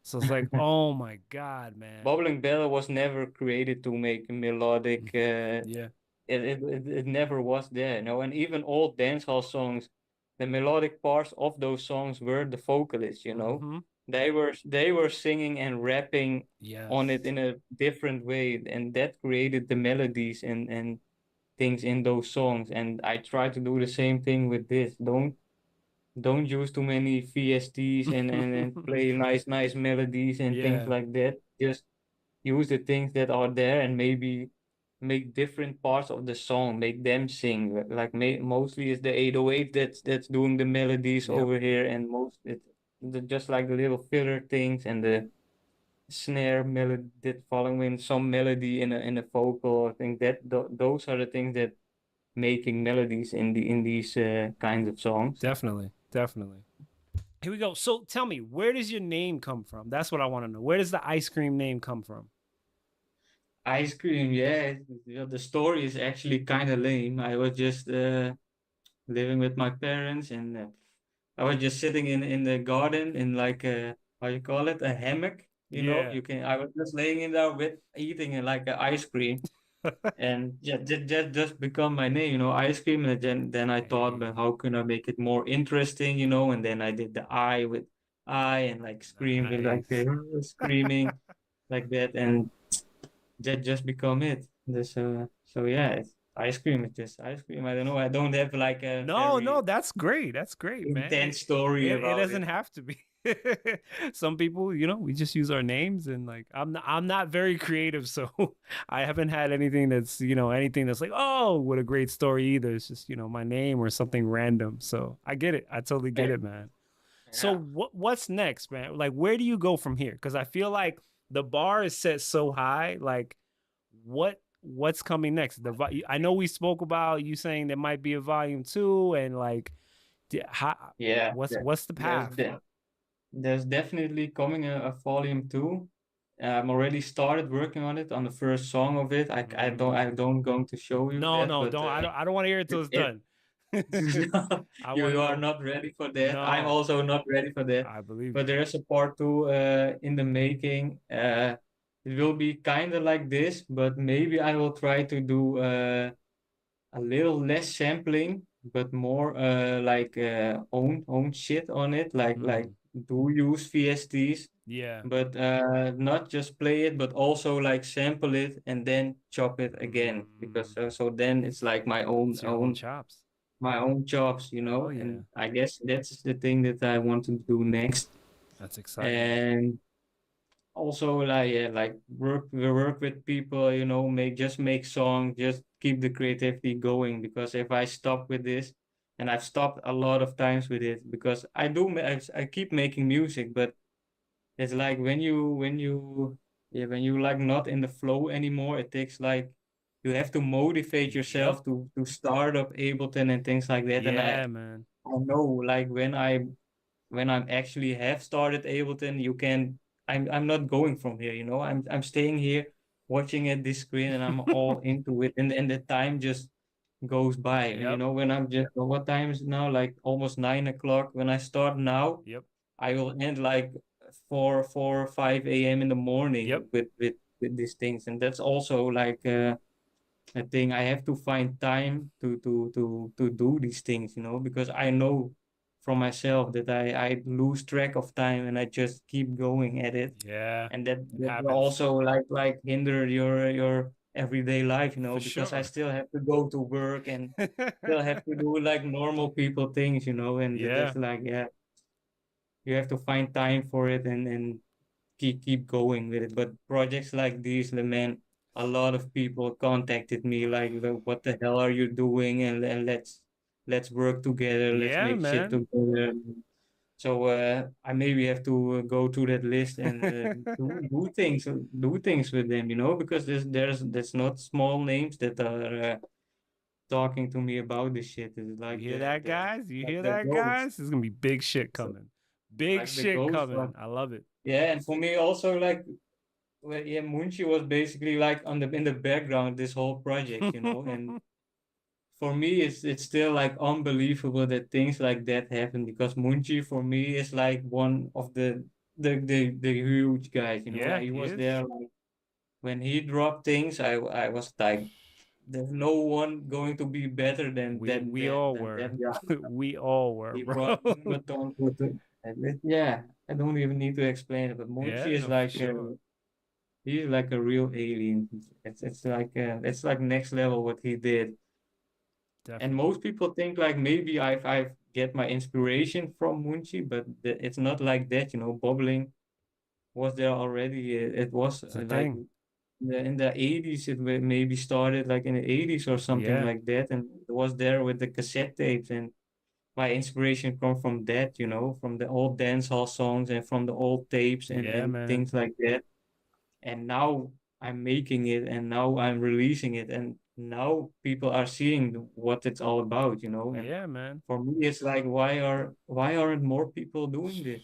So it's like, oh my god, man. Bubbling Bell was never created to make melodic. Yeah. It never was there, no. And even old dancehall songs, the melodic parts of those songs were the vocalists. You know, Mm-hmm. they were singing and rapping on it Yes. in a different way, and that created the melodies and things in those songs. And I try to do the same thing with this. Don't use too many VSTs and play nice melodies and things Yeah. like that. Just use the things that are there and maybe make different parts of the song, make them sing. Like mostly it's the 808 that's doing the melodies Yep. over here, and just like the little filler things and the snare melody that following some melody in a vocal. I think that those are the things that making melodies in these kinds of songs. Definitely. Definitely. Here we go. So tell me, where does your name come from? That's what I want to know. Where does the ice cream name come from? Ice cream, yeah. The story is actually kind of lame. I was just living with my parents, and I was just sitting in the garden in like a, how you call it, a hammock. You know, Yeah. you can. I was just laying in there with eating like a ice cream, and just become my name. You know, ice cream. And then I thought, but Hey, how can I make it more interesting? You know, and then I did the I with I and like scream with like nice. screaming like that, and that just become it. So yeah, it's ice cream. It's just ice cream. I don't know. I don't have like a No, no, very that's great. That's great, man. intense story It about doesn't it. have to be. Some people, we just use our names, and like I'm not very creative, so I haven't had anything that's like, oh, what a great story either. It's just, my name or something random. So I get it. I totally get Yeah. it, man. So Yeah. what's next, man? Like, where do you go from here? Because I feel like the bar is set so high. Like, what's coming next? I know we spoke about you saying there might be a volume two, and like, how, Yeah. what's the There's path? there's definitely coming a volume two. I'm already started working on it on the first song of it. I don't going to show you No, that, no, but don't. I don't want to hear it till it's it done. I want to you are know. not ready for that. I'm No, also not ready for that. I believe But you. there is a part two in the making. It will be kind of like this, but maybe I will try to do a little less sampling, but more like own shit on it. Like Mm, do use VSTs, yeah. but not just play it, but also like sample it and then chop it again. Because Mm, so then it's like my own it's your own own chops. my own chops, you Hell know. yeah. And I guess that's the thing that I want to do next. That's exciting. And also like, yeah, like work with people, you know, make songs, just keep the creativity going, because if I stop with this, and I've stopped a lot of times with it, because I keep making music, but it's like when you like not in the flow anymore, it takes like you have to motivate yourself to start up Ableton and things like that. And Yeah, man. I know like when I'm actually have started Ableton, you can I'm not going from here, you know. I'm staying here watching at this screen and I'm all into it, and the time just goes by. And you Yep. know, when I'm just what time is it now? Like almost 9 o'clock. When I start now, Yep. I will end like 4 or 5 a.m. in the morning Yep. with these things. And that's also like I think I have to find time to do these things, you know, because I know from myself that I lose track of time and I just keep going at it. Yeah. And that, It that will happens. also like hinder your everyday life, you know, For because I sure. still have to go to work and still have to do like normal people things, you know, and Yeah. that's like, yeah, you have to find time for it and keep going with it. But projects like these, the man, a lot of people contacted me like, What the hell are you doing?" And let's work together. Let's Yeah, make shit man. together." So I maybe have to go to that list and do things with them, you know, because there's not small names that are talking to me about this shit. It's You like hear that, guys? You hear the that, ghost, guys? There's gonna be big shit so, coming. Big like the shit ghost coming. one. I love it. Yeah, and for me also like, well, yeah, Munchi was basically like on the in the background this whole project, you know. And for me, it's still like unbelievable that things like that happen, because Munchi for me is like one of the huge guys, you know. Yeah, He he was is. there like when he dropped things. I was like, there's no one going to be better than We all than were. that guy. We all were, He bro. brought Moombah with it. Yeah, I don't even need to explain it, but Munchi Yeah, is no, for like. sure. He's like a real alien. It's like next level what he did. And Definitely. most people think like maybe I've get my inspiration from Munchi, but it's not like that. You know, bubbling was there already. It was It's a like thing. in the 80s. It maybe started like in the 80s or something Yeah. like that, and it was there with the cassette tapes. And my inspiration come from that. You know, from the old dance hall songs and from the old tapes Yeah, and man. things like that. And now I'm making it and now I'm releasing it, and now people are seeing what it's all about, you know. And Yeah, man. for me it's like, why aren't more people doing this?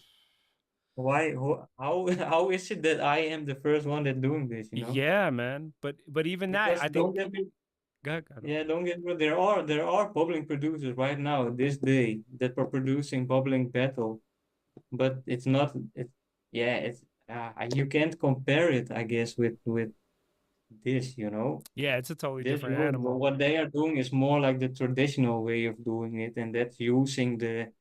How is it that I am the first one that doing this, you know? Yeah, man. But even that, Because I don't think. get me Go ahead, go ahead. yeah, don't get me wrong, there are bubbling producers right now this day that are producing bubbling battle, but it's not it yeah it's you can't compare it, I guess, with this, you know. Yeah, it's a totally This, you different know, animal. what they are doing is more like the traditional way of doing it, and that's using the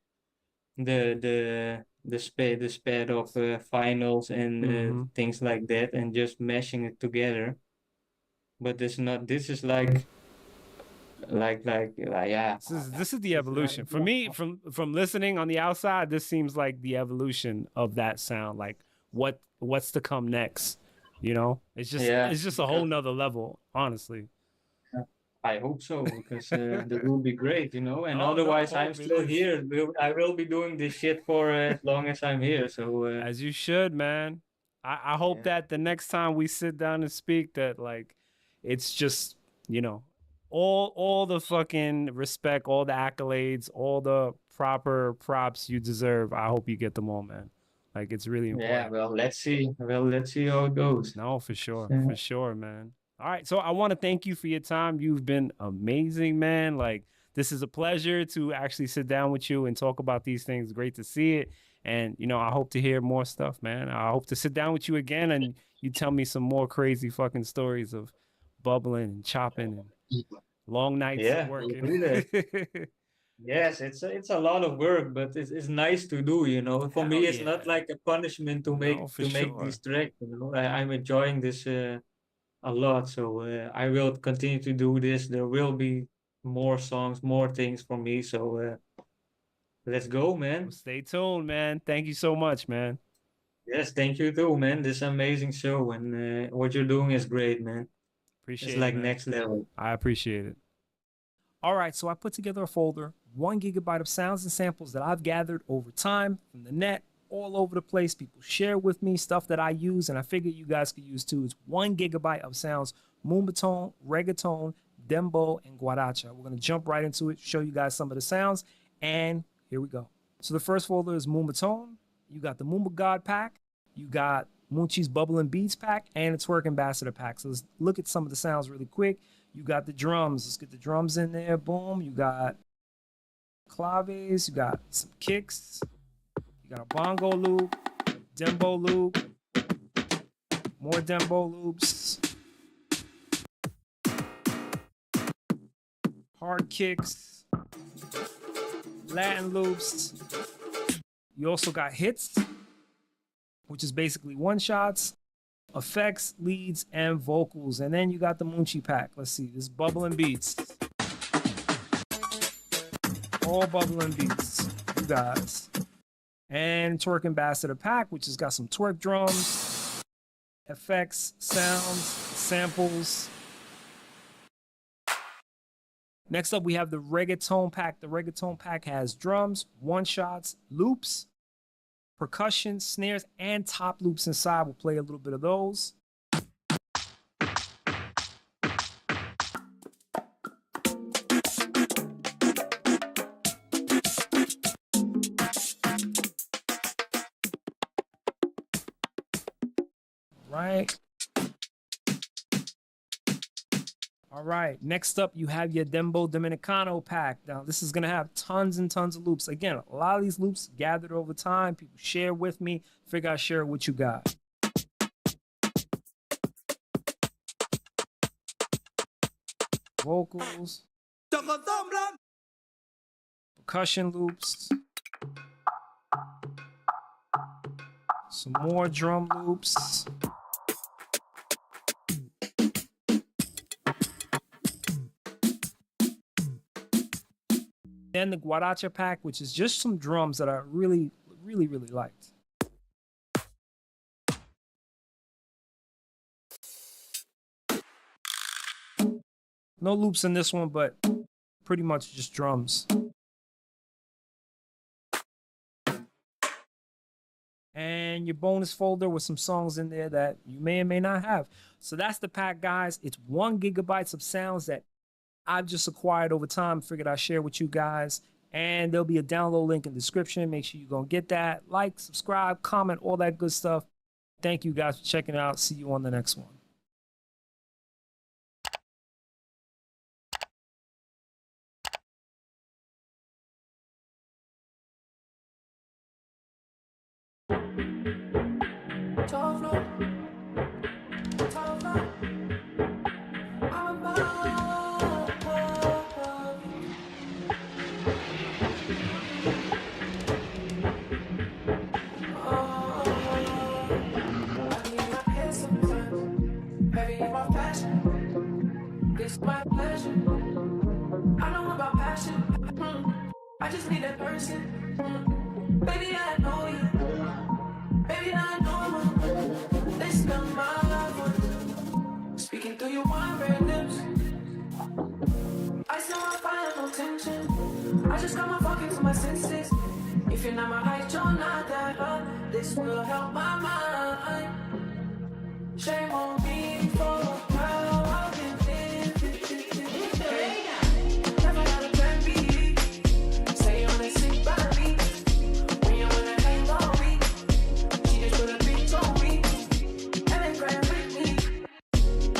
sped of finals and Mm-hmm. things like that, and just mashing it together. But this not. This is yeah. This is the This is like evolution. For me, from listening on the outside, this seems like the evolution of that sound. Like what's to come next. You know? yeah. It's just a whole Because nother level, honestly. I hope so, because that would be great, you know. And Oh no, otherwise, I'm hope it still is. here. I will be doing this shit for as long as I'm here. So As you should, man. I hope yeah. that the next time we sit down and speak that like it's just, you know, all the fucking respect, all the accolades, all the proper props you deserve. I hope you get them all, man. Like it's really Yeah, important. well, let's see. Well, let's see how it goes. No, for sure, man. All right, so I want to thank you for your time. You've been amazing, man. Like this is a pleasure to actually sit down with you and talk about these things. Great to see it, and you know, I hope to hear more stuff, man. I hope to sit down with you again and you tell me some more crazy fucking stories of bubbling and chopping and long nights Yeah, we'll working. do that. Yes, it's a lot of work, but it's nice to do, you know. For Hell me, it's yeah. not like a punishment No, for to make these sure. tracks, you know. I'm enjoying this a lot, so I will continue to do this. There will be more songs, more things for me, so let's go, Well, man. stay tuned, man. Thank you so much, man. Yes, thank you too, man. This amazing show, and what you're doing is great, man. Appreciate It's it, like man. next level. I appreciate it. All right, so I put together a folder, 1 gigabyte of sounds and samples that I've gathered over time from the net, all over the place. People share with me stuff that I use, and I figured you guys could use too. It's 1 gigabyte of sounds, Moombah, reggaeton, dembo, and guaracha. We're gonna jump right into it, show you guys some of the sounds, and here we go. So the first folder is Moombah. You got the Moombah God pack, you got Munchie's Bubbling Beats pack, and the Twerk Ambassador pack. So let's look at some of the sounds really quick. You got the drums. Let's get the drums in there. Boom. You got claves. You got some kicks. You got a bongo loop, dembo loop, more dembo loops, hard kicks, Latin loops. You also got hits, which is basically one-shots, effects, leads, and vocals. And then you got the Munchie pack. Let's see, this bubbling beats. All bubbling beats, you guys. And Twerk Ambassador pack, which has got some twerk drums, effects, sounds, samples. Next up, we have the reggaeton pack. The reggaeton pack has drums, one-shots, loops, percussion, snares, and top loops inside. We'll play a little bit of those. Right. All right, next up, you have your Dembo Dominicano pack. Now, this is going to have tons and tons of loops. Again, a lot of these loops gathered over time. People share with me. Figure I'd share what you got. Vocals. Percussion loops. Some more drum loops. Then the Guaracha pack, which is just some drums that I really liked. No loops in this one, but pretty much just drums. And your bonus folder with some songs in there that you may or may not have. So that's the pack, guys. It's 1 gigabyte of sounds that I've just acquired over time. Figured I'd share with you guys. And there'll be a download link in the description. Make sure you're going to get that. Like, subscribe, comment, all that good stuff. Thank you guys for checking it out. See you on the next one. It's my pleasure. I know about passion. I just need that person. Baby, I know you. Baby, I know you. Listen to my voice. Speaking through your wine red lips. I still want fire, no tension. I just got my fucking to my senses. If you're not my height, you're not that hot. This will help my mind. Shame on me for how I've been living. Never had a plan B. Say you wanna sit by me. When you wanna hang on me. She just put a beat on me. And then grab with me.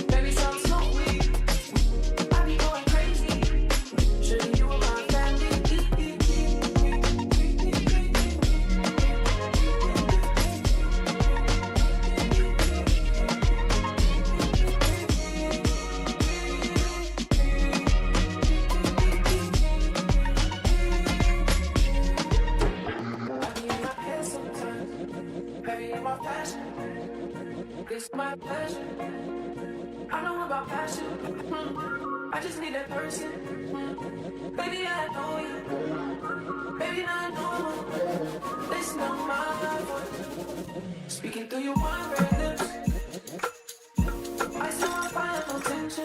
Baby, sounds so weak. I be going crazy. Surely you were my family. It's my pleasure. I know about passion. I just need that person. Baby, I know you. Baby, I know you. Listen to my voice. Speaking through your wine red lips. I still want fire, no tension.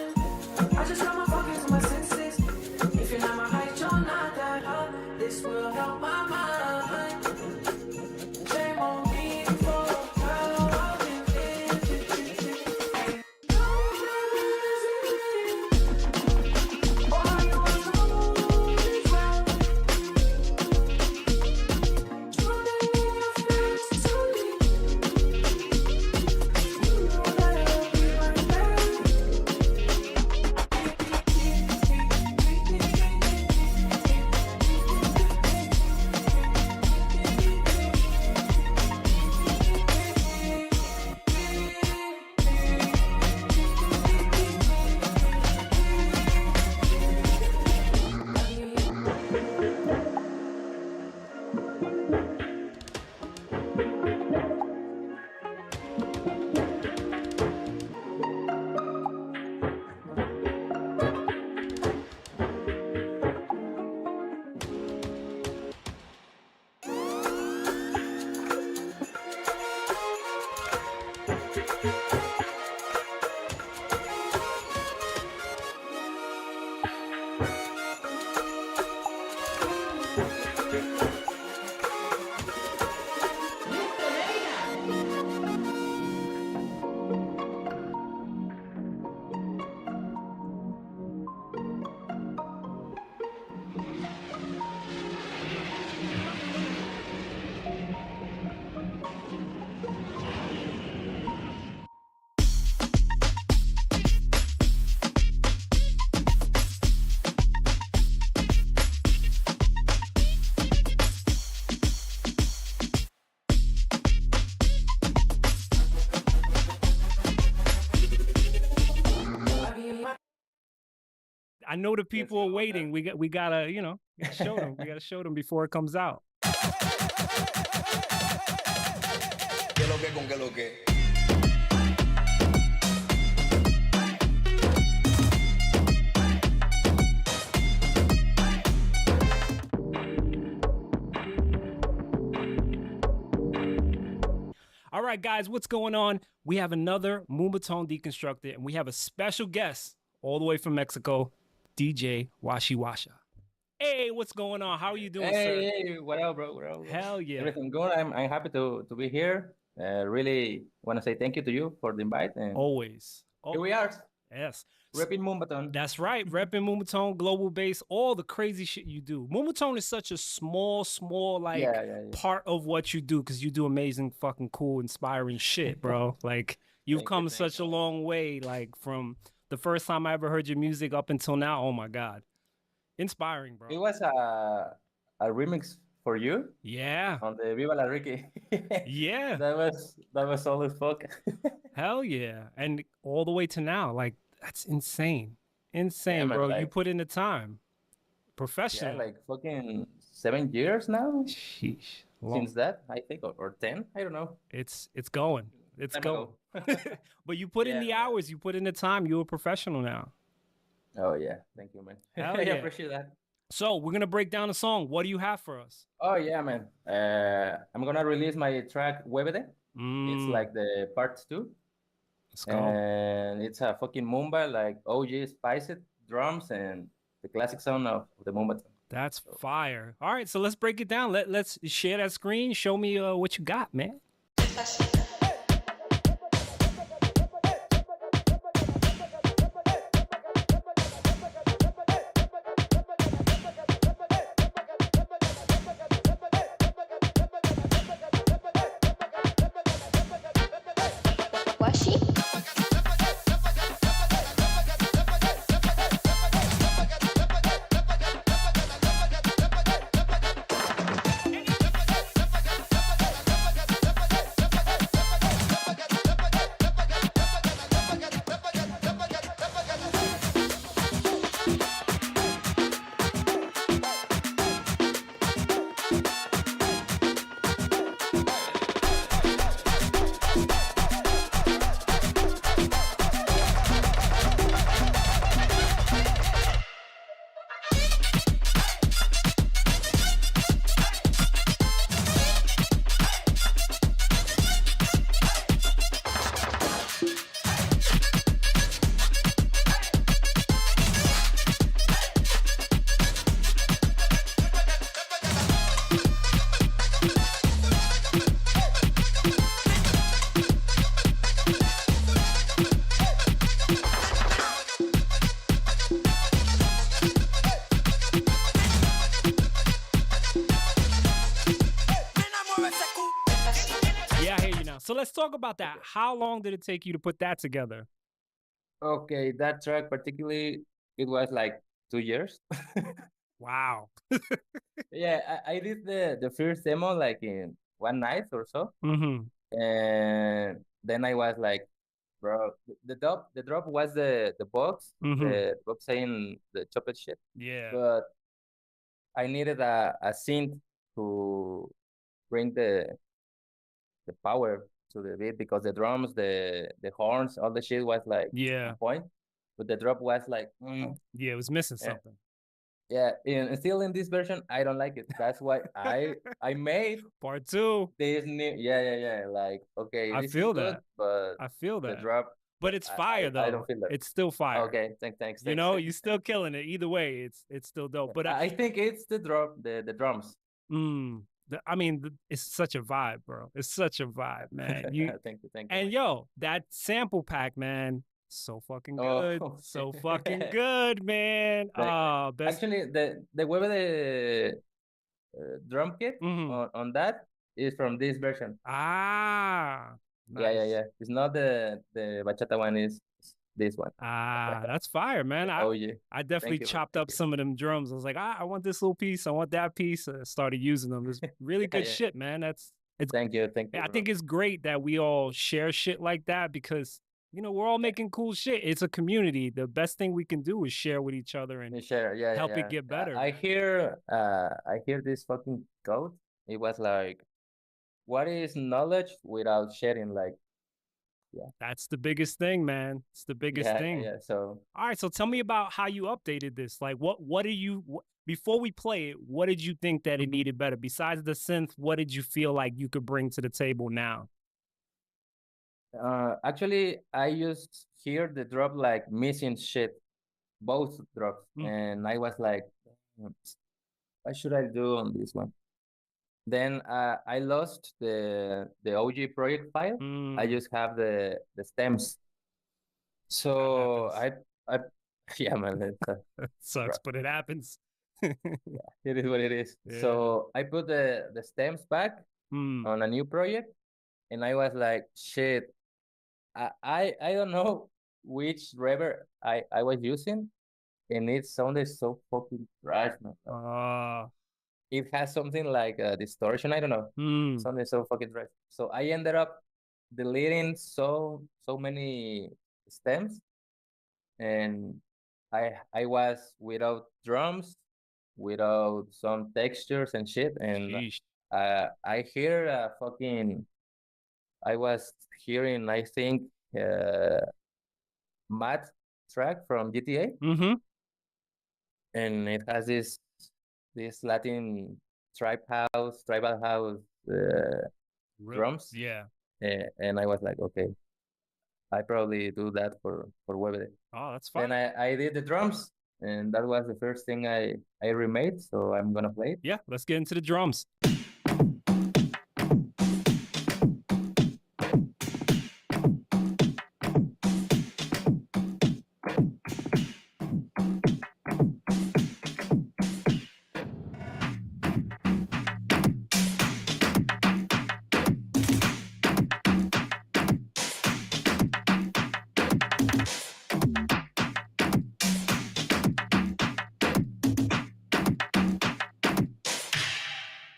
I know the people are waiting. We gotta, you know, show them. We gotta show them before it comes out. ¿Qué lo que con qué lo que? All right, guys, what's going on? We have another Moombah Tone Deconstructed, and we have a special guest all the way from Mexico, DJ Washi Washa. Hey, what's going on? How are you doing, sir? Hey, what up, bro? What up, bro? Hell yeah. Everything good? I'm happy to be here. Really want to say thank you to you for the invite. And Always. here we are, Yes. repping Moombaton. That's right. Repping Moombah Tone, global base, all the crazy shit you do. Moombah Tone is such a small, like Yeah. part of what you do because you do amazing, fucking cool, inspiring shit, bro. Like you've Thank come you, such a long way, like from the first time I ever heard your music up until now. Oh my God. Inspiring, It bro. was a remix for you Yeah. on the Viva la Ricky. Yeah. That was all as fuck. Hell yeah. And all the way to now. Like that's insane. Insane, man, bro. You like- put in the time. Yeah, Professional. like fucking 7 years now Sheesh. Long. since that, I think, or 10. I don't know. It's going. It's Time going. ago. But you put in Yeah, the man. hours, you put in the time. You're a professional now. Oh yeah, thank you, man. Hell I yeah. appreciate that. So we're gonna break down the song. What do you have for us? Oh yeah, man. I'm gonna release my track Huevede. It's like the part 2. Let's go. And it's a fucking Moombah, like OG spiced drums and the classic sound of the Moombah. That's fire. All right, so let's break it down. Let's share that screen. Show me what you got, man. Washi? Yeah, I hear you now. So let's talk about that. How long did it take you to put that together? Okay, that track particularly, it was like 2 years. Wow. Yeah, I did the first demo like in one night or so. Mm-hmm. And then I was like, bro, the drop was the box, the box saying the chocolate shit. Yeah. But I needed a synth to bring the power to the beat because the drums, the horns, all the shit was like Yeah. on point. But the drop was like, Yeah, it was missing Yeah. something. Yeah, and still in this version, I don't like it. That's why I made Part 2. this new. Yeah. Like, okay, I this is feel good, that. but I feel the that. drop, But it's fire I don't though. feel that. It's still fire. Okay, thanks. You know, you still killing it. Either way, it's still dope. But I think it's the drop, the drums. I mean, it's such a vibe, bro. It's such a vibe, man. You Thank you. and yo, that sample pack, man, so fucking Oh, good, so fucking good, man. Best. Actually, the web the drum kit on that is from this version. Ah, nice. Yeah. It's not the bachata one. Is this one? That's fire, man. Oh yeah. I definitely chopped up some of them drums. I was like, I want this little piece. I want that piece. Started using them. It's really good Yeah. shit, man. It's Thank you. I think it's great that we all share shit like that because you know we're all making cool shit. It's a community. The best thing we can do is share with each other and share. help it get better. I hear this fucking quote. It was like, what is knowledge without sharing? Like, yeah. That's the biggest thing, man. It's the biggest thing. Yeah. So all right, so tell me about how you updated this. Like, what are you before we play it? What did you think that it needed better besides the synth? What did you feel like you could bring to the table now? actually, I just hear the drop like missing shit, both drops, and I was like, what should I do on this one? Then I lost the OG project file. I just have the stems. So I yeah, man, it sucks, but it happens. Yeah, it is what it is. Yeah. So I put the stems back on a new project, and I was like, shit, I don't know which reverb I was using, and it sounded so fucking trash, man. It has something like a distortion. I don't know. Something so fucking trash. So I ended up deleting so many stems, and I was without drums, without some textures and shit, and I hear fucking. I was hearing, I think, Matt track from GTA, and it has this Latin tribal house drums. Yeah. And I was like, okay, I probably do that for Webde. Oh, that's fine. Then I did the drums, and that was the first thing I remade. So I'm gonna play it. Yeah, let's get into the drums.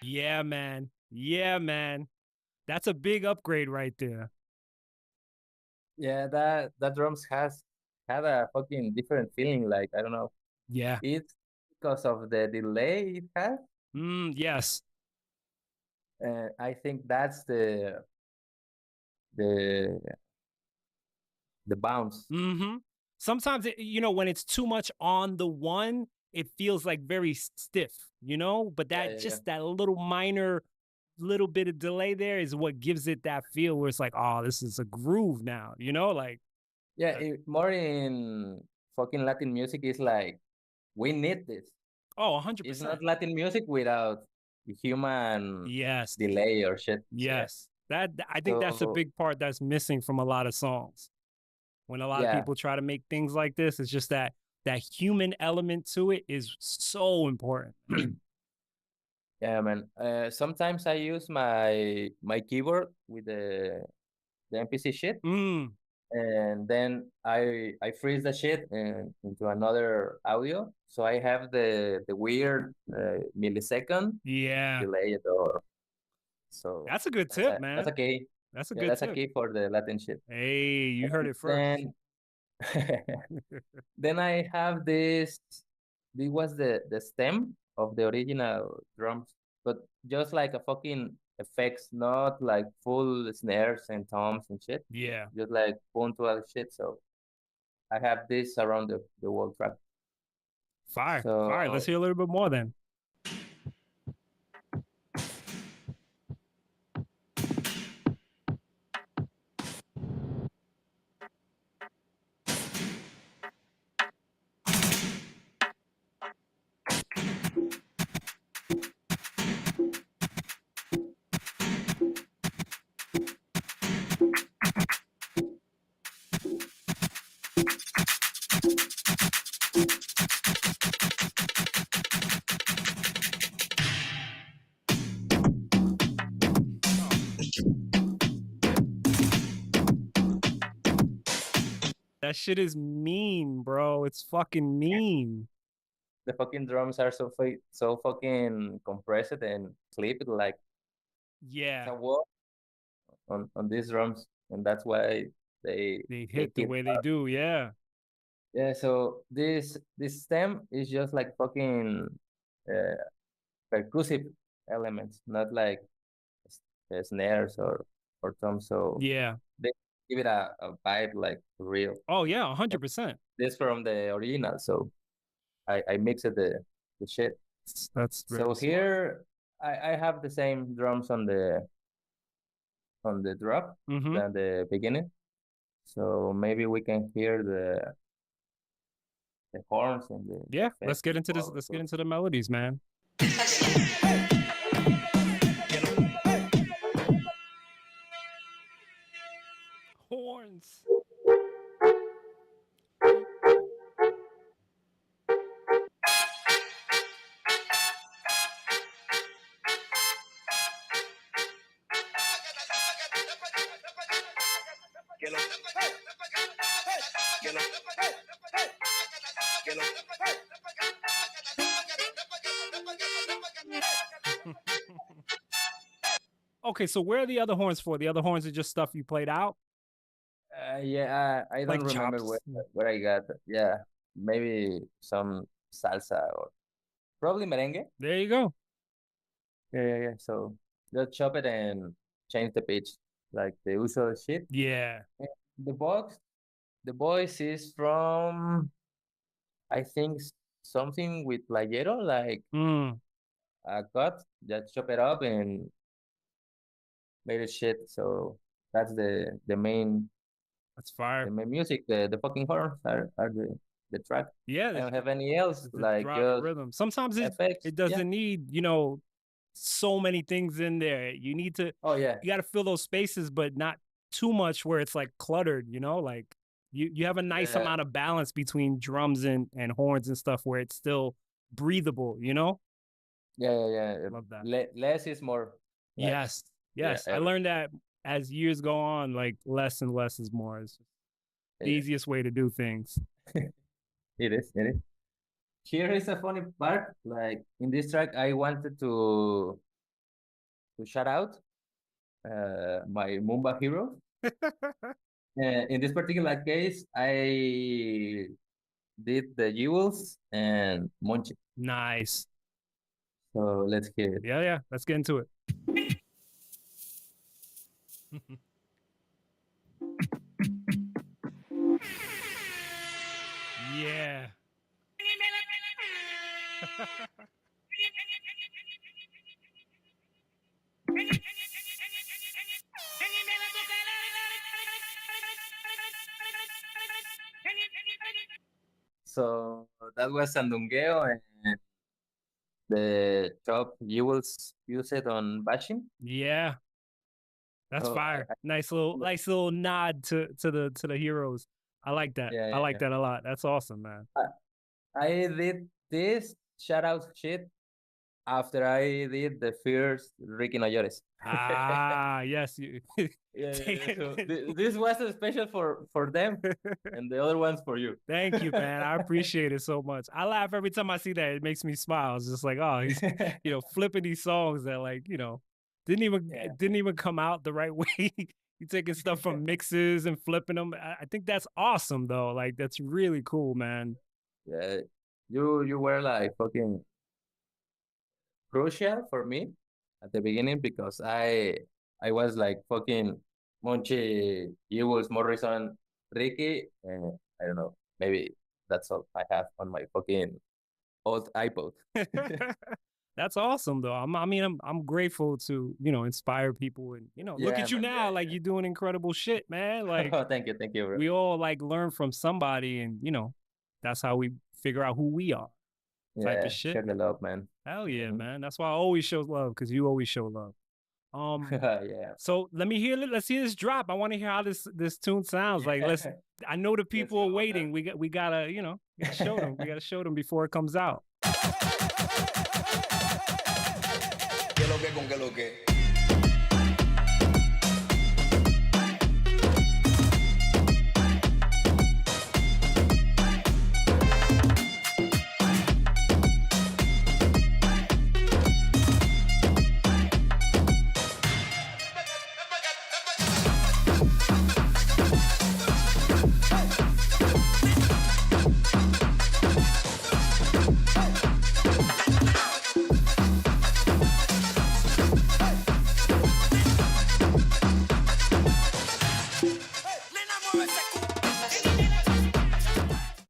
Yeah, man. Yeah, man. That's a big upgrade right there. Yeah, that drums had a fucking different feeling. Like, I don't know. Yeah. It's because of the delay it has. Yes. I think that's the bounce. Sometimes when it's too much on the one, it feels like very stiff, but that that little minor little bit of delay there is what gives it that feel where it's like, oh, this is a groove now, like. Yeah, more in fucking Latin music is like, we need this. Oh, 100%. It's not Latin music without human delay or shit. Yes. I think that's a big part that's missing from a lot of songs. When a lot of people try to make things like this, it's just that human element to it is so important. Yeah, man. Sometimes I use my keyboard with the MPC shit, and then I freeze the shit into another audio, so I have the weird millisecond delay or. So that's a good tip, man. That's a key. That's a good that's tip. a key for the Latin shit. Hey, you heard it first. Then I have this. This was the stem of the original drums, but just like a fucking effects, not like full snares and toms and shit. Yeah. Just like punctual shit. So I have this around the whole track. Fire. So Fire. Let's hear a little bit more then. That shit is mean, bro. It's fucking mean. The fucking drums are so fucking compressed and clipped like Yeah. a wall on these drums, and that's why they hit the way they do. Yeah. Yeah. So this stem is just like fucking percussive elements, not like snares or toms. So yeah, they give it a vibe like real. Oh yeah, 100%. This from the original, so I mixed the shit. That's so here I have the same drums on the drop than the beginning. So maybe we can hear the horns and the yeah. Let's get into this. Let's get into the melodies, man. Horns. Okay, so where are the other horns for? The other horns are just stuff you played out? Yeah, I don't Like remember chops? where I got. Yeah, maybe some salsa or probably merengue. There you go. Yeah. So just chop it and change the pitch, like the usual shit. Yeah. And the voice is from, I think something with playero, like a cut. Just chop it up and made it shit. So that's the main. That's fire. The main music, the fucking horns are the track. Yeah. I don't have any else like just rhythm. Sometimes effects. it doesn't need, so many things in there. You need to you got to fill those spaces, but not too much where it's like cluttered, like you have a nice amount of balance between drums and horns and stuff where it's still breathable, Yeah. Love that. Less is more. Like, yes. I learned that as years go on, like less and less is more. It's just the easiest way to do things. It is. Here is a funny part. Like in this track, I wanted to shout out my Moombah hero. In this particular case, I did the jewels and Monchi. Nice. So let's hear it. Yeah. Let's get into it. Yeah. So that was Sandungueo and the top jewels used on bashing. Yeah. That's fire. Nice little nod to the heroes. I like that. I like that a lot. That's awesome, man. I did this shout out shit after I did the first Ricky No Llores. Yes. So this was a special for them and the other one's for you. Thank you, man. I appreciate it so much. I laugh every time I see that. It makes me smile. It's just like, oh, he's flipping these songs that like, didn't even come out the right way. You taking stuff from mixes and flipping them. I think that's awesome though. Like that's really cool, man. Yeah, you were like fucking crucial for me at the beginning because I was like fucking Monchi, Ewells, Morrison, Ricky, and I don't know, maybe that's all I have on my fucking old iPod. That's awesome though. I'm grateful to, inspire people and, look Yeah, at you man. now, like you're doing incredible shit, man. Like Oh, thank you, bro. we all like learn from somebody and, that's how we figure out who we are. Type Yeah, of shit. share the love, man. Hell yeah, man. That's why I always show love, because you always show love. Yeah. So let's hear this drop. I want to hear how this tune sounds. Like I know the people are waiting. We gotta, show them. We gotta show them before it comes out. ¿Qué lo que con qué lo que?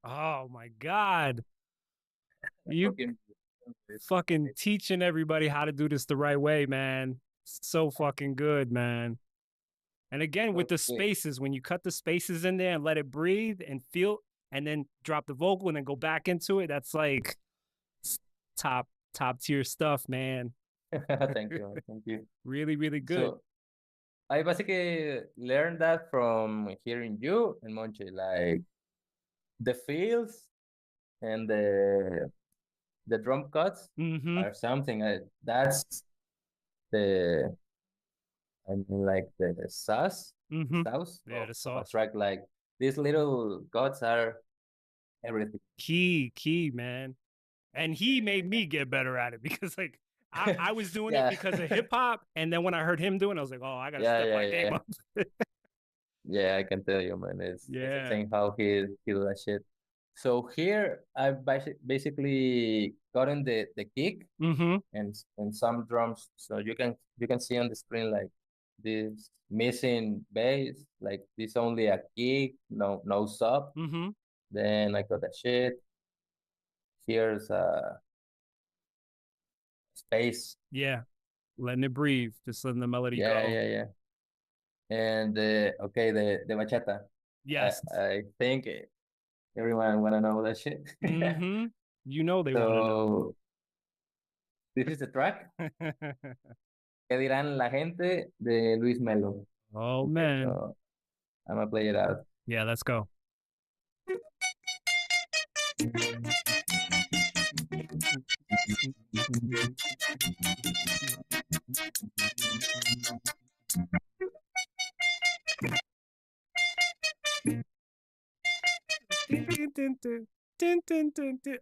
Oh my God. You fucking teaching everybody how to do this the right way, man. So fucking good, man. And again, with the spaces, when you cut the spaces in there and let it breathe and feel, and then drop the vocal and then go back into it, that's like top tier stuff, man. Thank you. Really, really good. So, I basically learned that from hearing you and Monche, like the feels and the drum cuts are something. That's the, I mean, like the sauce, Yeah, the of a sauce. track. Like these little cuts are everything. Key, man. And he made me get better at it, because like I was doing it because of hip hop, and then when I heard him doing it, I was like, oh, I gotta step my game up. Yeah, I can tell you, man. It's Yeah. insane how he do that shit. So here I basically gotten the kick and some drums. So you can see on the screen like this missing bass, like this only a kick, no sub. Then I got that shit. Here's a space. Yeah, letting it breathe, just letting the melody go. Yeah. And okay, the bachata. Yes. I think everyone wanna know that shit. You know they wanna know. This is the track. ¿Qué dirán la gente de Luis Melo? Oh man. So, I'm gonna play it out. Yeah, let's go.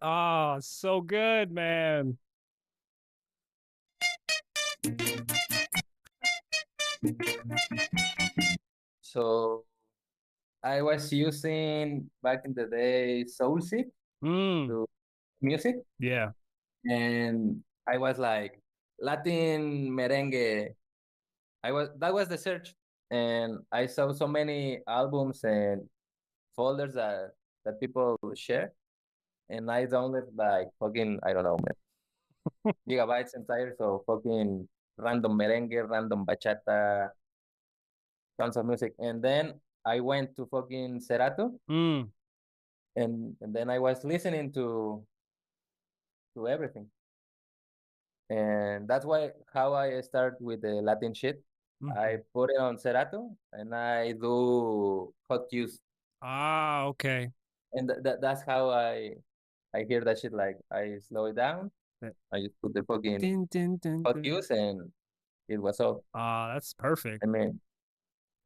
Oh, so good, man. So I was using back in the day Soulseek to music. Yeah. And I was like Latin merengue. That was the search, and I saw so many albums and folders that people share, and I downloaded like fucking, I don't know, man, gigabytes entire. So fucking random merengue, random bachata, tons of music, and then I went to fucking Cerato, and then I was listening to everything. And that's how I start with the Latin shit. I put it on Cerato and I do hot cues. Ah, okay. And that's how I hear that shit. Like I slow it down. I just put the fucking hot cues and it was all. Ah, that's perfect. I mean,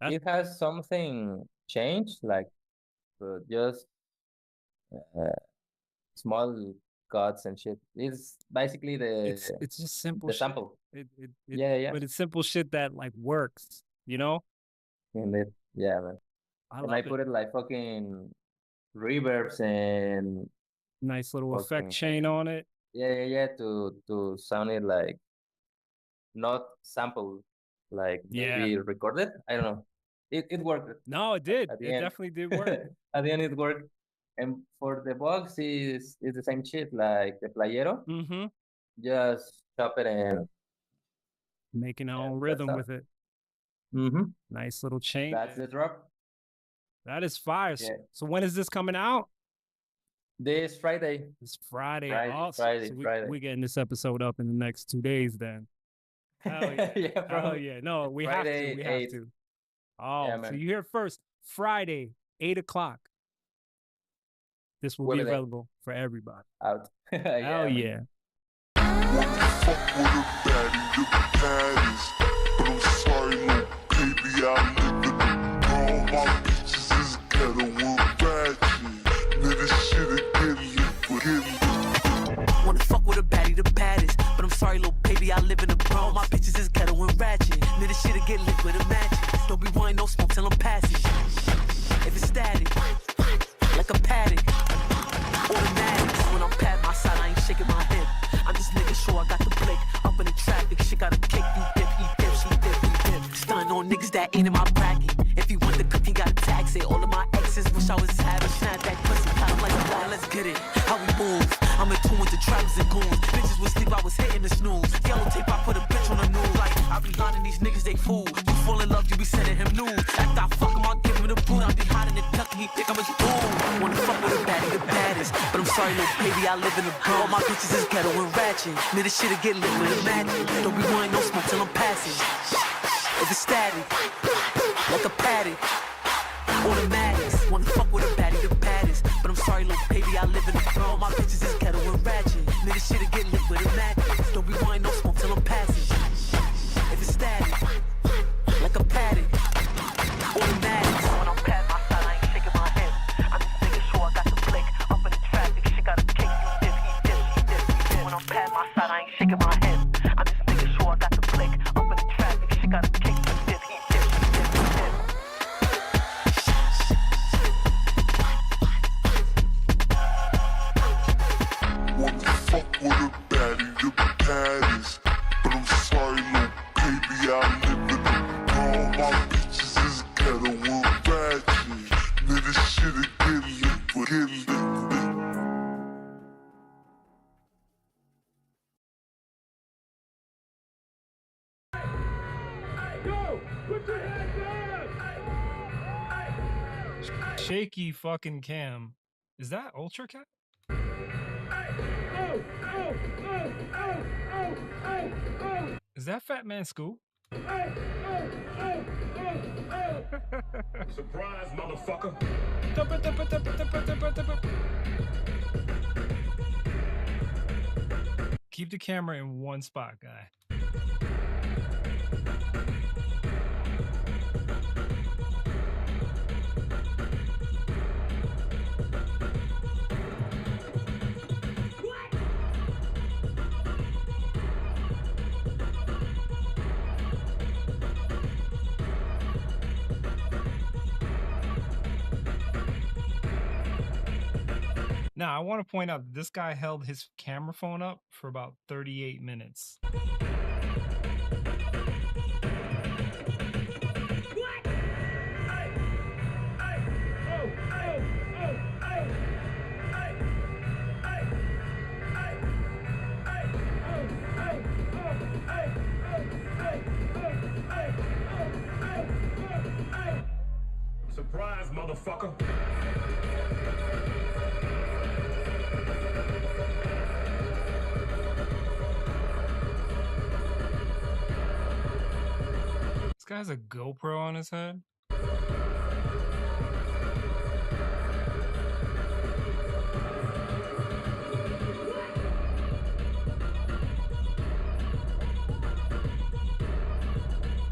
it has something changed, like just small cuts and shit. It's basically it's just simple the shit. sample. Yeah. But it's simple shit that like works, you know? And yeah, man. I put it like fucking reverbs and nice little effect chain on it. Yeah, to sound it like not sample, like maybe recorded. I don't know. It worked. No, it did. It definitely did work. At the end, it worked. And for the box is the same shit like the playero. Mm-hmm. Just chop it and Making our own that's rhythm all. with it. Mm-hmm. Nice little chain. That's the drop. That is fire. Yeah. So when is this coming out? This Friday. It's Friday. Friday, Awesome. Friday, So Friday. we're getting this episode up in the next 2 days then. Hell yeah. Yeah, Hell probably. yeah. No, we Friday, have to. We have 8. to. Oh, Yeah, so man. you hear it first. Friday, 8 o'clock. This will be Webele. available for everybody. Out. Hell yeah. Wanna fuck with a baddie, the baddest. But I'm sorry, little baby, I live in the bro. My bitches is ghetto and ratchet. Nigga, this shit'll get lit with a match. Don't be wanting no smoke till I'm passing. If it's static, like a paddock, automatic. When I'm pat my side, I ain't shaking my head. I'm just making sure I got the blick. Up in the traffic, shit got a kick. You dip, he dip, she dip, he dip. Stunning on niggas that ain't in my bracket. If he want the cook, he gotta tax it. All of my exes wish I was having. Snap that pussy, kinda like a lie. Let's get it. How we move? I'm in tune with the trappers and goons. Bitches was sleep, I was hitting the snooze. Yellow tape, I put a bitch on the news. Like, I be lying these niggas, they fool. You fall in love, you be sending him news. After I fuck him, I'll give him the boot. I be hiding the duck and he think I'm his boom. Wanna fuck with a baddie, the baddest. But I'm sorry, little baby, I live in the bro. My bitches is ghetto and ratchet. Nigga, this shit'll get lit with a magic. Don't be wanting no smoke till I'm passing. If it's static, like a paddock, automatics. Wanna fuck with a baddie, the baddest. But I'm sorry, little baby, I live in the bro. My bitches is ghetto and ratchet. Nigga, shit'll get lit with a magic. Don't be wanting no smoke till I'm passing. If it's static, like a paddock, automatics. When I'm past my side, I ain't shaking my head. I'm just making sure I got the blick. Up in the traffic, shit got a kick. You dip, he dip, he dip, he dip. When I'm past my side, I ain't shaking my head. I'm just making sure I got the blick. Up in the traffic, shit got a kick. You dip, he dip, he dip, he dip. Wanna fuck with a baddie, the baddest. But I'm sorry, little baby, I live in the bro. My bitches is ghetto and ratchet. Nigga, this shit'll get lit, but get lit. Shaky fucking cam. Is that Ultra Cat? Is that Fat Man Scoop? Surprise, motherfucker. Keep the camera in one spot, guy. Now, I want to point out that this guy held his camera phone up for about 38 minutes. Surprise, motherfucker. This guy has a GoPro on his head.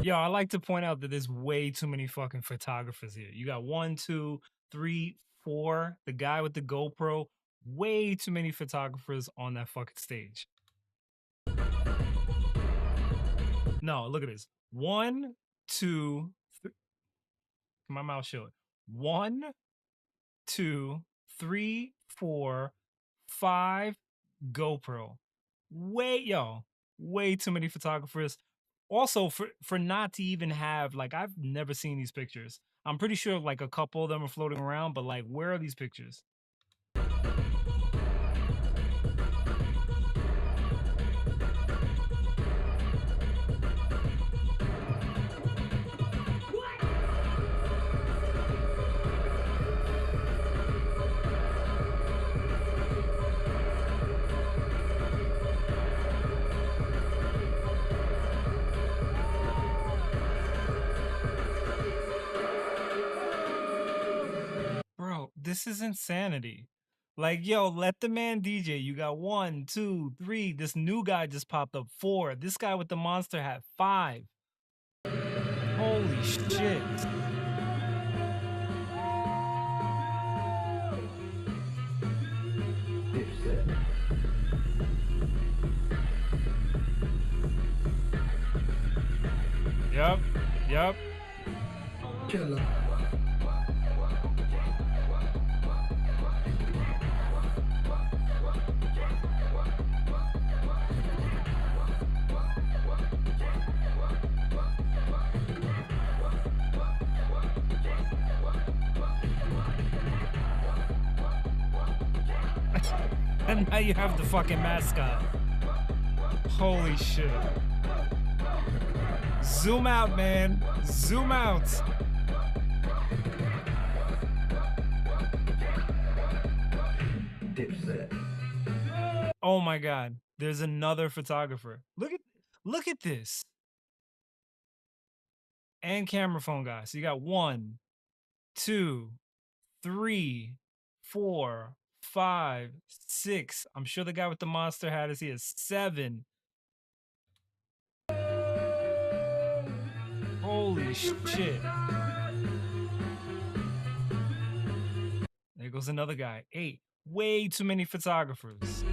Yo, I like to point out that there's way too many fucking photographers here. You got 1, 2, 3, 4. The guy with the GoPro. Way too many photographers on that fucking stage. No, look at this. 1, 2, 3. My mouth showed. 1, 2, 3, 4, 5. GoPro. Way too many photographers. Also, for not to even have, like, I've never seen these pictures. I'm pretty sure like a couple of them are floating around, but like, where are these pictures? this is insanity. Like, yo, let the man DJ. You got 1, 2, 3. This new guy just popped up. 4. This guy with the monster hat. 5. Holy shit. Yep. Yep. Killer. And now you have the fucking mascot. Holy shit. Zoom out, man. Zoom out. Oh my god. There's another photographer. Look at this. And camera phone guy. So you got 1, 2, 3, 4, 5, 6. I'm sure the guy with the monster hat is here. 7. Holy shit. There goes another guy. 8. Way too many photographers.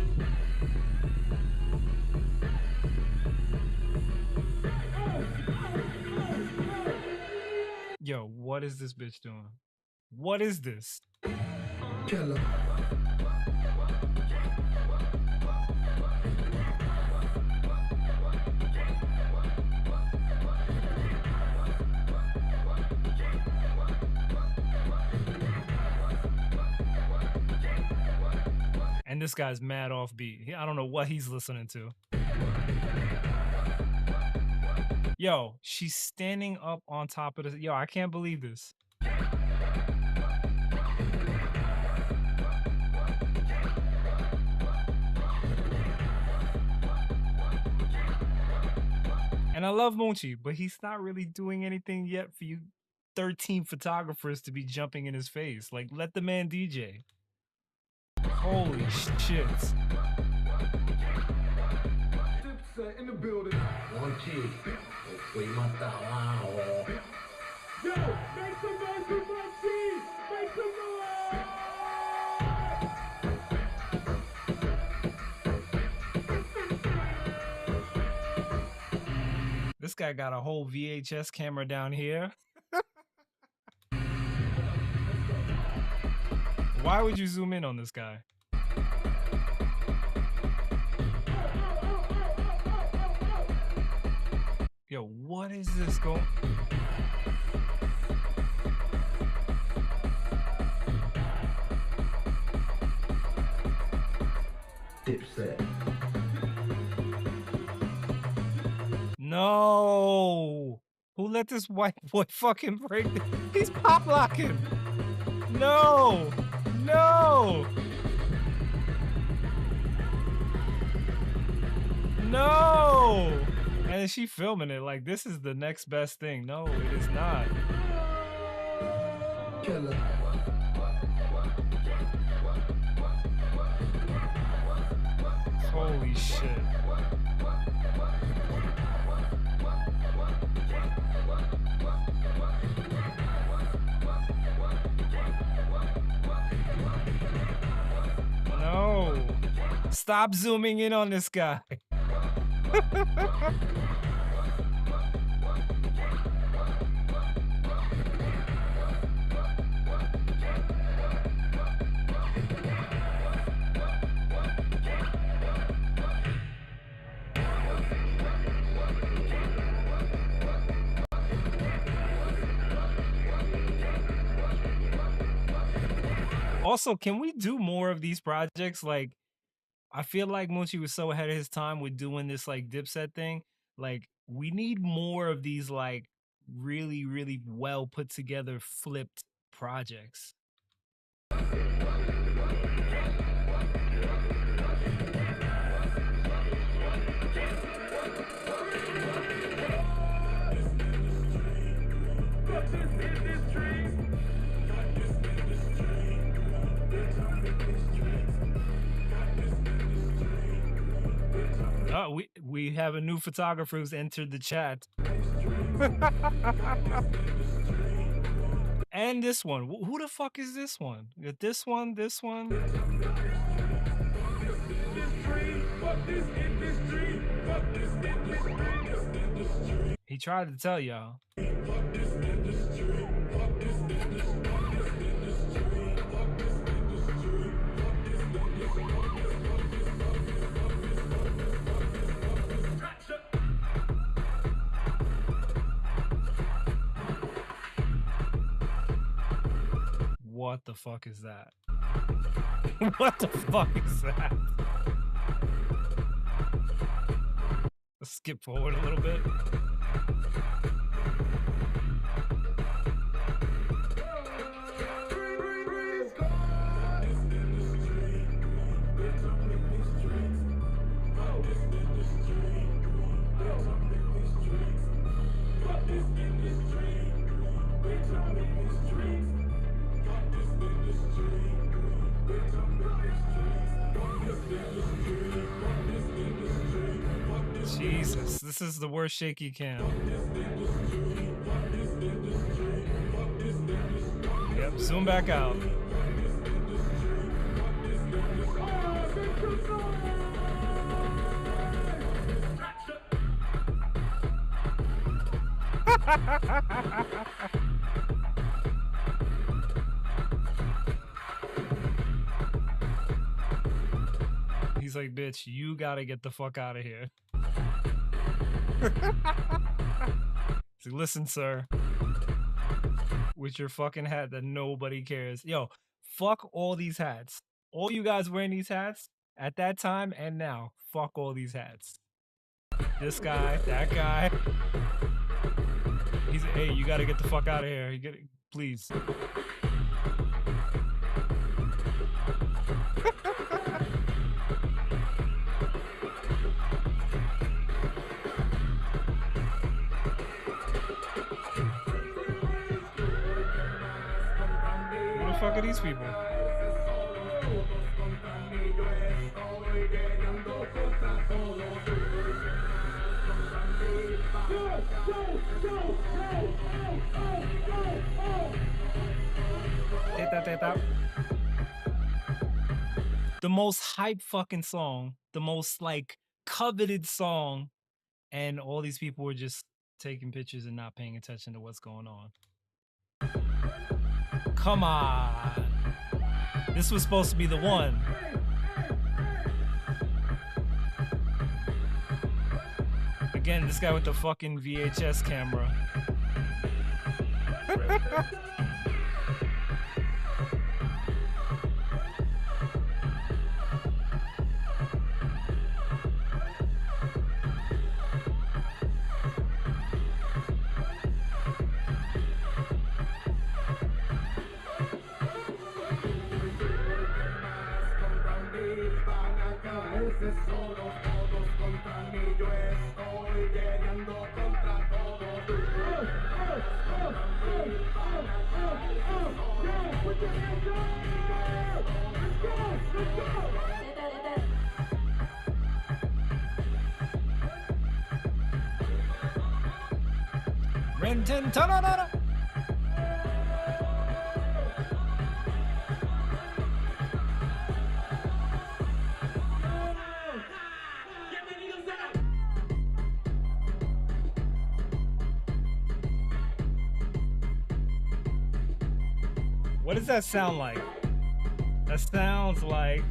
Yo, what is this bitch doing? What is this? Killer. And this guy's mad offbeat. I don't know what he's listening to. Yo, she's standing up on top of this. Yo, I can't believe this. And I love Munchi, but he's not really doing anything yet for you 13 photographers to be jumping in his face. Like, let the man DJ. Holy shit. In the building. Munchi. Yo, make some noise for Munchi! Make some noise! This guy got a whole VHS camera down here. Why would you zoom in on this guy? Yo, what is this going? Dipset. No. Who let this white boy fucking break this? He's pop locking. No. No. No. And is she filming it like this is the next best thing? No, it is not. Killer. Holy shit. No. Stop zooming in on this guy. Also, can we do more of these projects? Like, I feel like Munchi was so ahead of his time with doing this like Dipset thing. Like, we need more of these like really, really well put together flipped projects. we have a new photographer who's entered the chat. And this one. Who the fuck is this one? This one, this one. He tried to tell y'all. What the fuck is that? What the fuck is that? Let's skip forward a little bit. Jesus, this is the worst shaky cam. Yep, zoom back out. He's like, bitch, you gotta get the fuck out of here. He's like, listen, sir. With your fucking hat that nobody cares. Yo, fuck all these hats. All you guys wearing these hats at that time and now. Fuck all these hats. This guy, that guy. He's, hey, you gotta get the fuck out of here. You get, please. Who the fuck are these people? The most hype fucking song, the most like coveted song, and all these people were just taking pictures and not paying attention to what's going on. Come on. This was supposed to be the one. Again, this guy with the fucking VHS camera. Renton, ta-da-da-da. What does that sound like? That sounds like...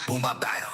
Moombah battle.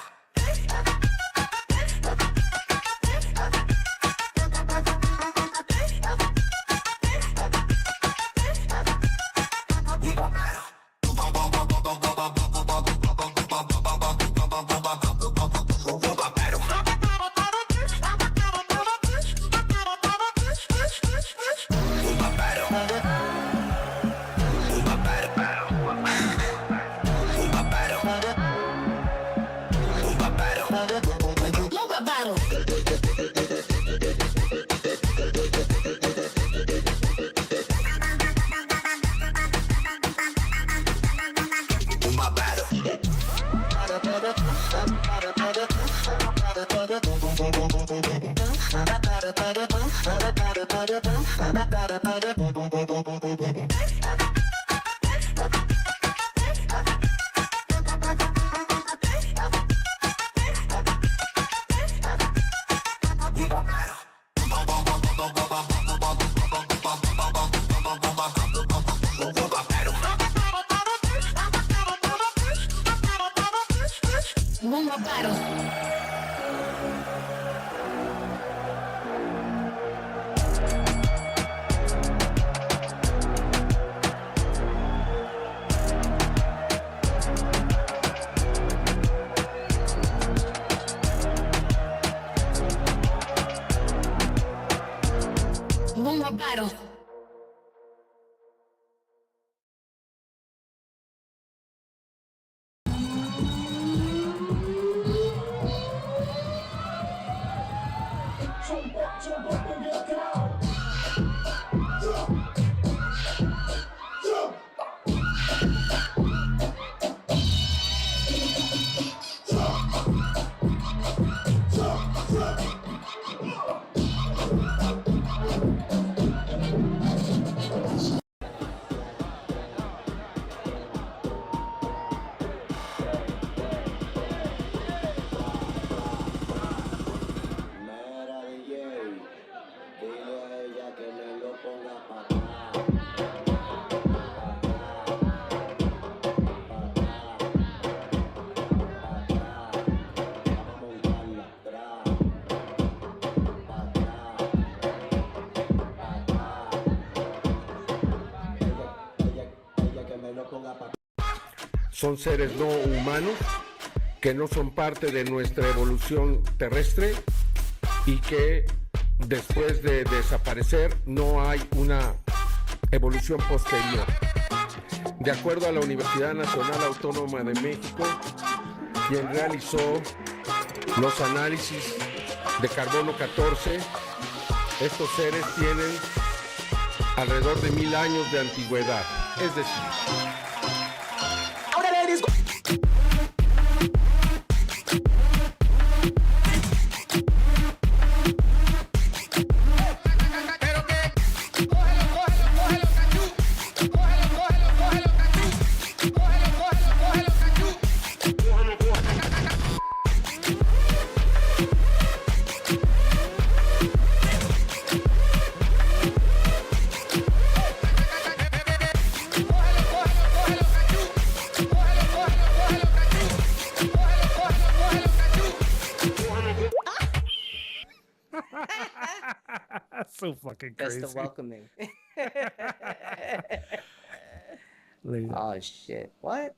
Moombah battle. Moombah battle. Son seres no humanos que no son parte de nuestra evolución terrestre y que después de desaparecer no hay una evolución posterior. De acuerdo a la Universidad Nacional Autónoma de México, quien realizó los análisis de carbono 14, estos seres tienen alrededor de 1000 años de antigüedad. Es decir, so fucking That's crazy. the welcoming. Oh shit! What?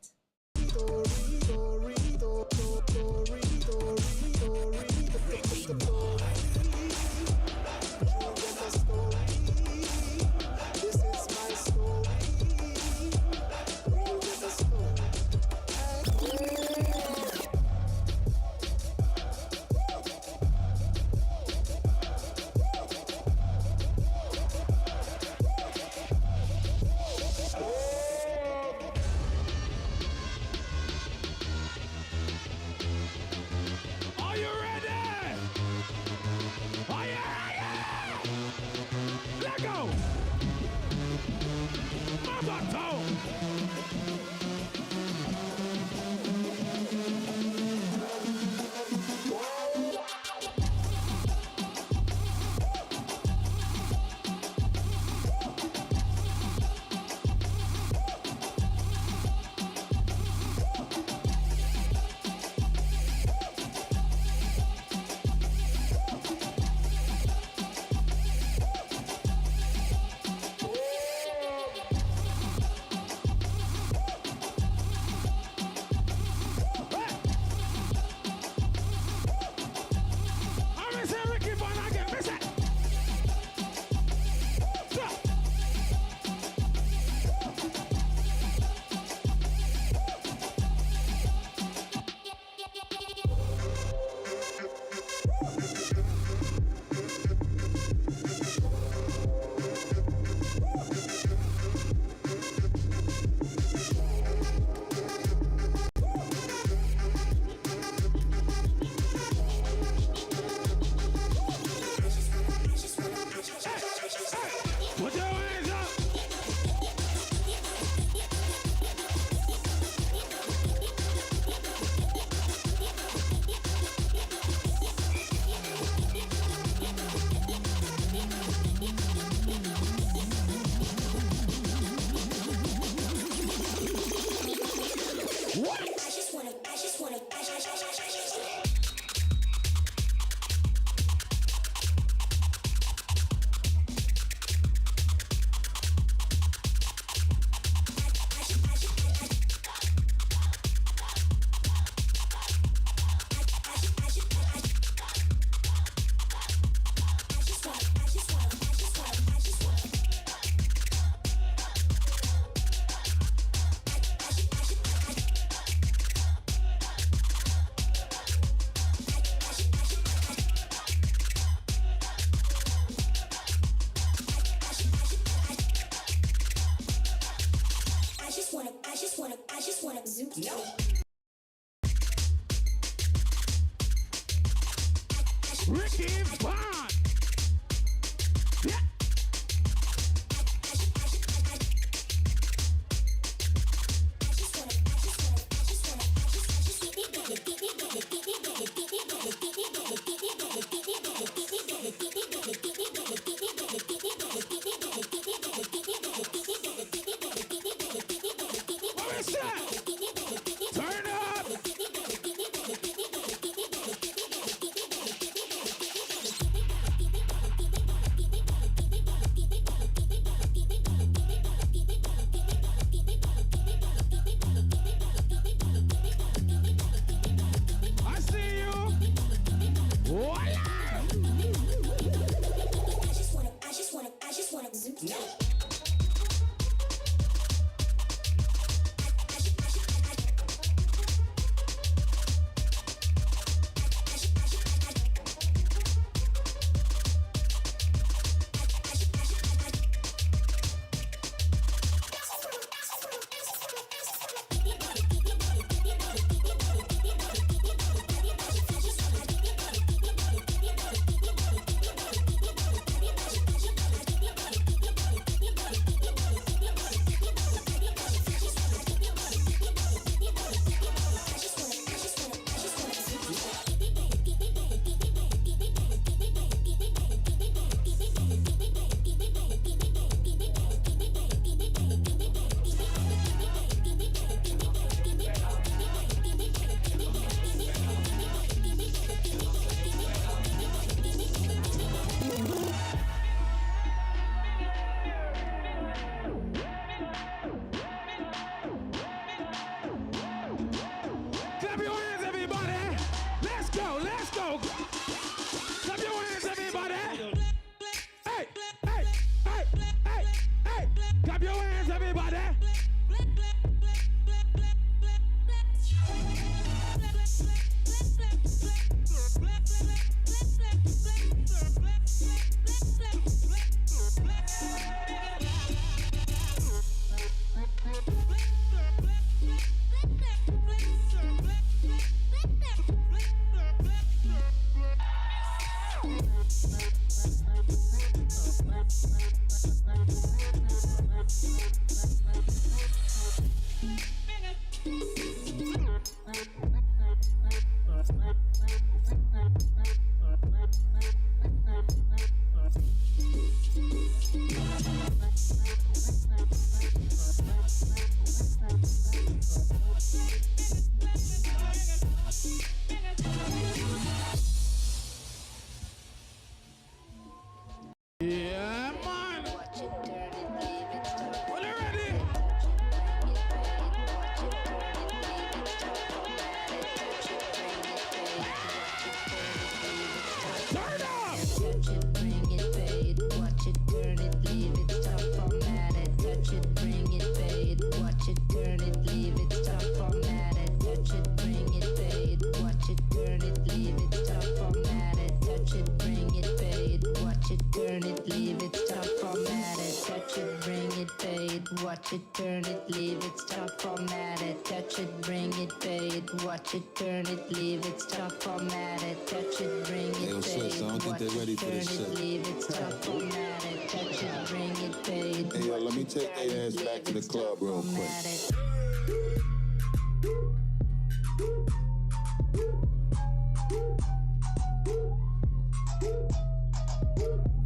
Watch it, turn it, leave it, stop, format it, touch it, bring it, fade. Watch it, turn it, leave it, stop, format it, touch it, bring it, fade. Slips, I don't think they're ready for this shit. Leave it, stop, format it, touch it, bring it, fade. Hey, yo, let me take their ass back to the club real quick.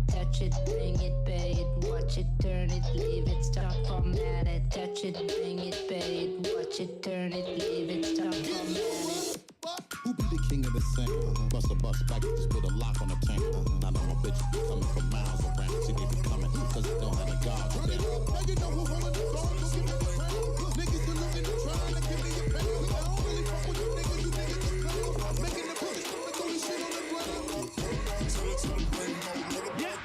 Touch it, bring it, fade. Watch it, turn it, leave it, stop, format it. Touch it, bring it, fade. Watch watch it, turn it, leave it, stop, format it. Who be the king of the sink? Bust a bus back, just put a lock on the tank. Now know my bitch be coming from miles around. See they be coming, cause I don't have a guard. Now you know who holding the phone, just give me the crown. Niggas still looking to try to give me a pound. I don't really fuck with you niggas, you niggas are clowns. Making the pussy, throw this shit on the ground. To the brain, yeah.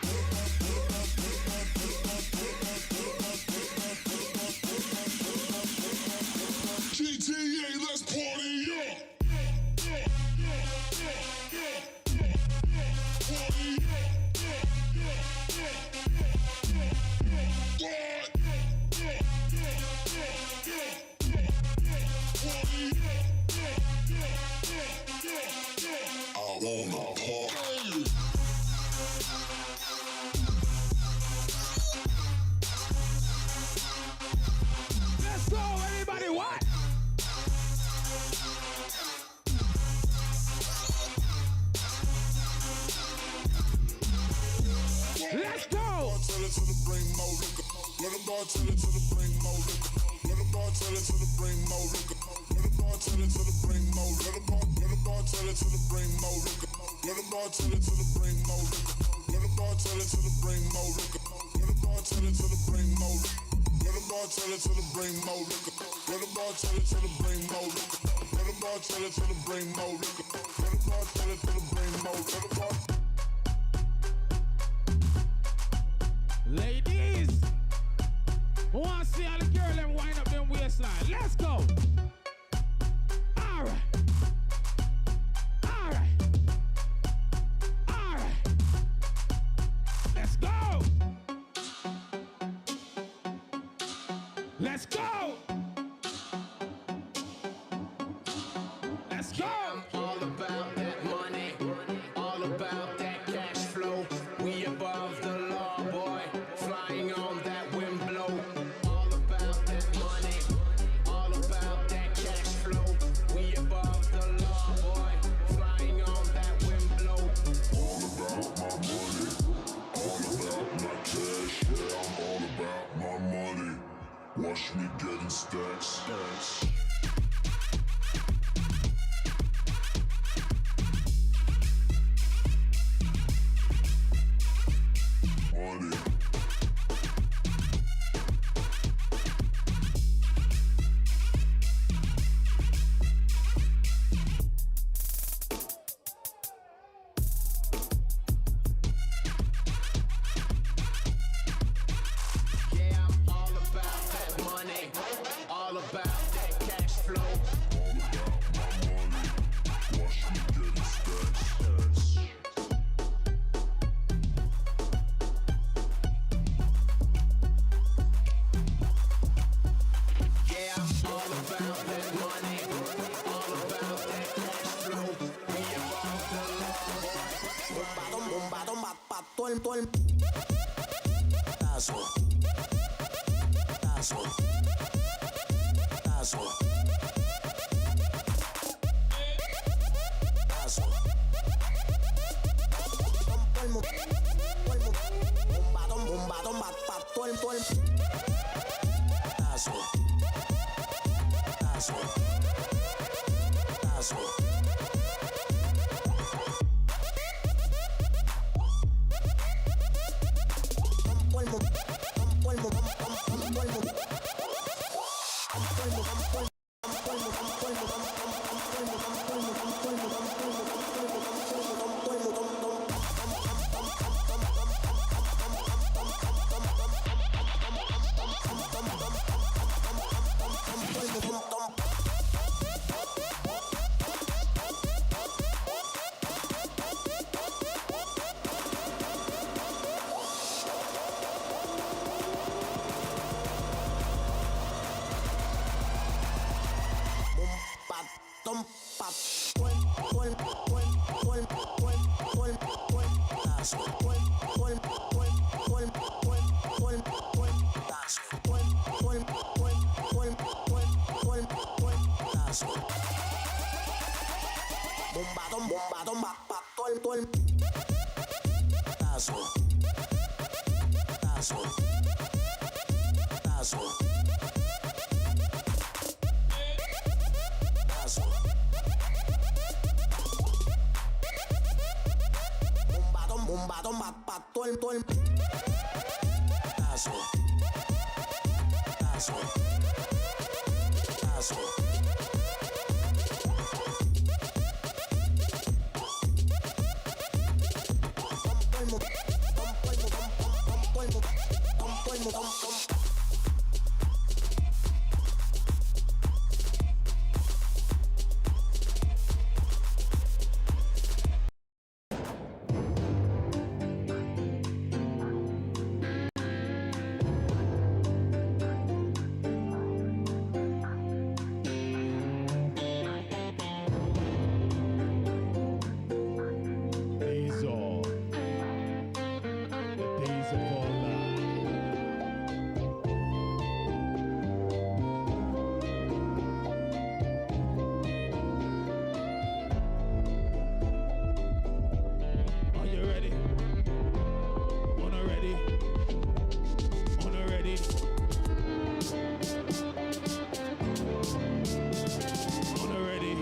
GTA, let's party up. Let's go, everybody, what? Let's go! Tell it to the bring more liquor. Let the bar tell it to the bring more liquor. Let the bar tell it to the bring more liquor. Let the bar tell it to the bring more. Let the bar tell it to the bring more liquor. Let the bar tell it to the bring more liquor. Let the bar tell it to the bring more liquor. Let the bar tell it to the bring more liquor. Let the bar tell it to the bring more liquor. Let the bar tell it to the bring more liquor. Let the bar tell it to the bring more liquor. Let the bar tell it to the bring more. Let the bar. Ladies, I want to see all the girls them wind up them waistline. Let's go. All right. All right. All right. Let's go. Let's go. Let's go. All about that money, all about that cash flow. We above the law, boy, flying on that wind blow. All about that money, all about that cash flow. We above the law, boy, flying on that wind blow. All about my money, all about my cash. Yeah, I'm all about my money. Watch me getting stacks. Money. Yeah, I'm all about that money, all about that cash flow. All about my money. Watch me getting stacks. Yeah, I'm all about that money, all about that cash flow. We above the law, boy. Bomba, bomba, pa' todo el tazo. Tazo. Tazo. Tazo. Bomba, bomba, pa' todo el tazo. Tazo. Tazo. Bomba, pa' todo el tazo. Tazo. Tazo. más pa' todo el tazo. Tazo. Tazo. These are the days of our lives. Are you ready? Wanna ready? Wanna ready? Wanna ready?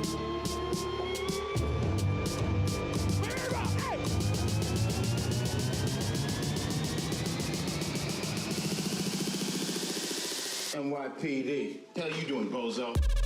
NYPD. What the hell you doing, bozo?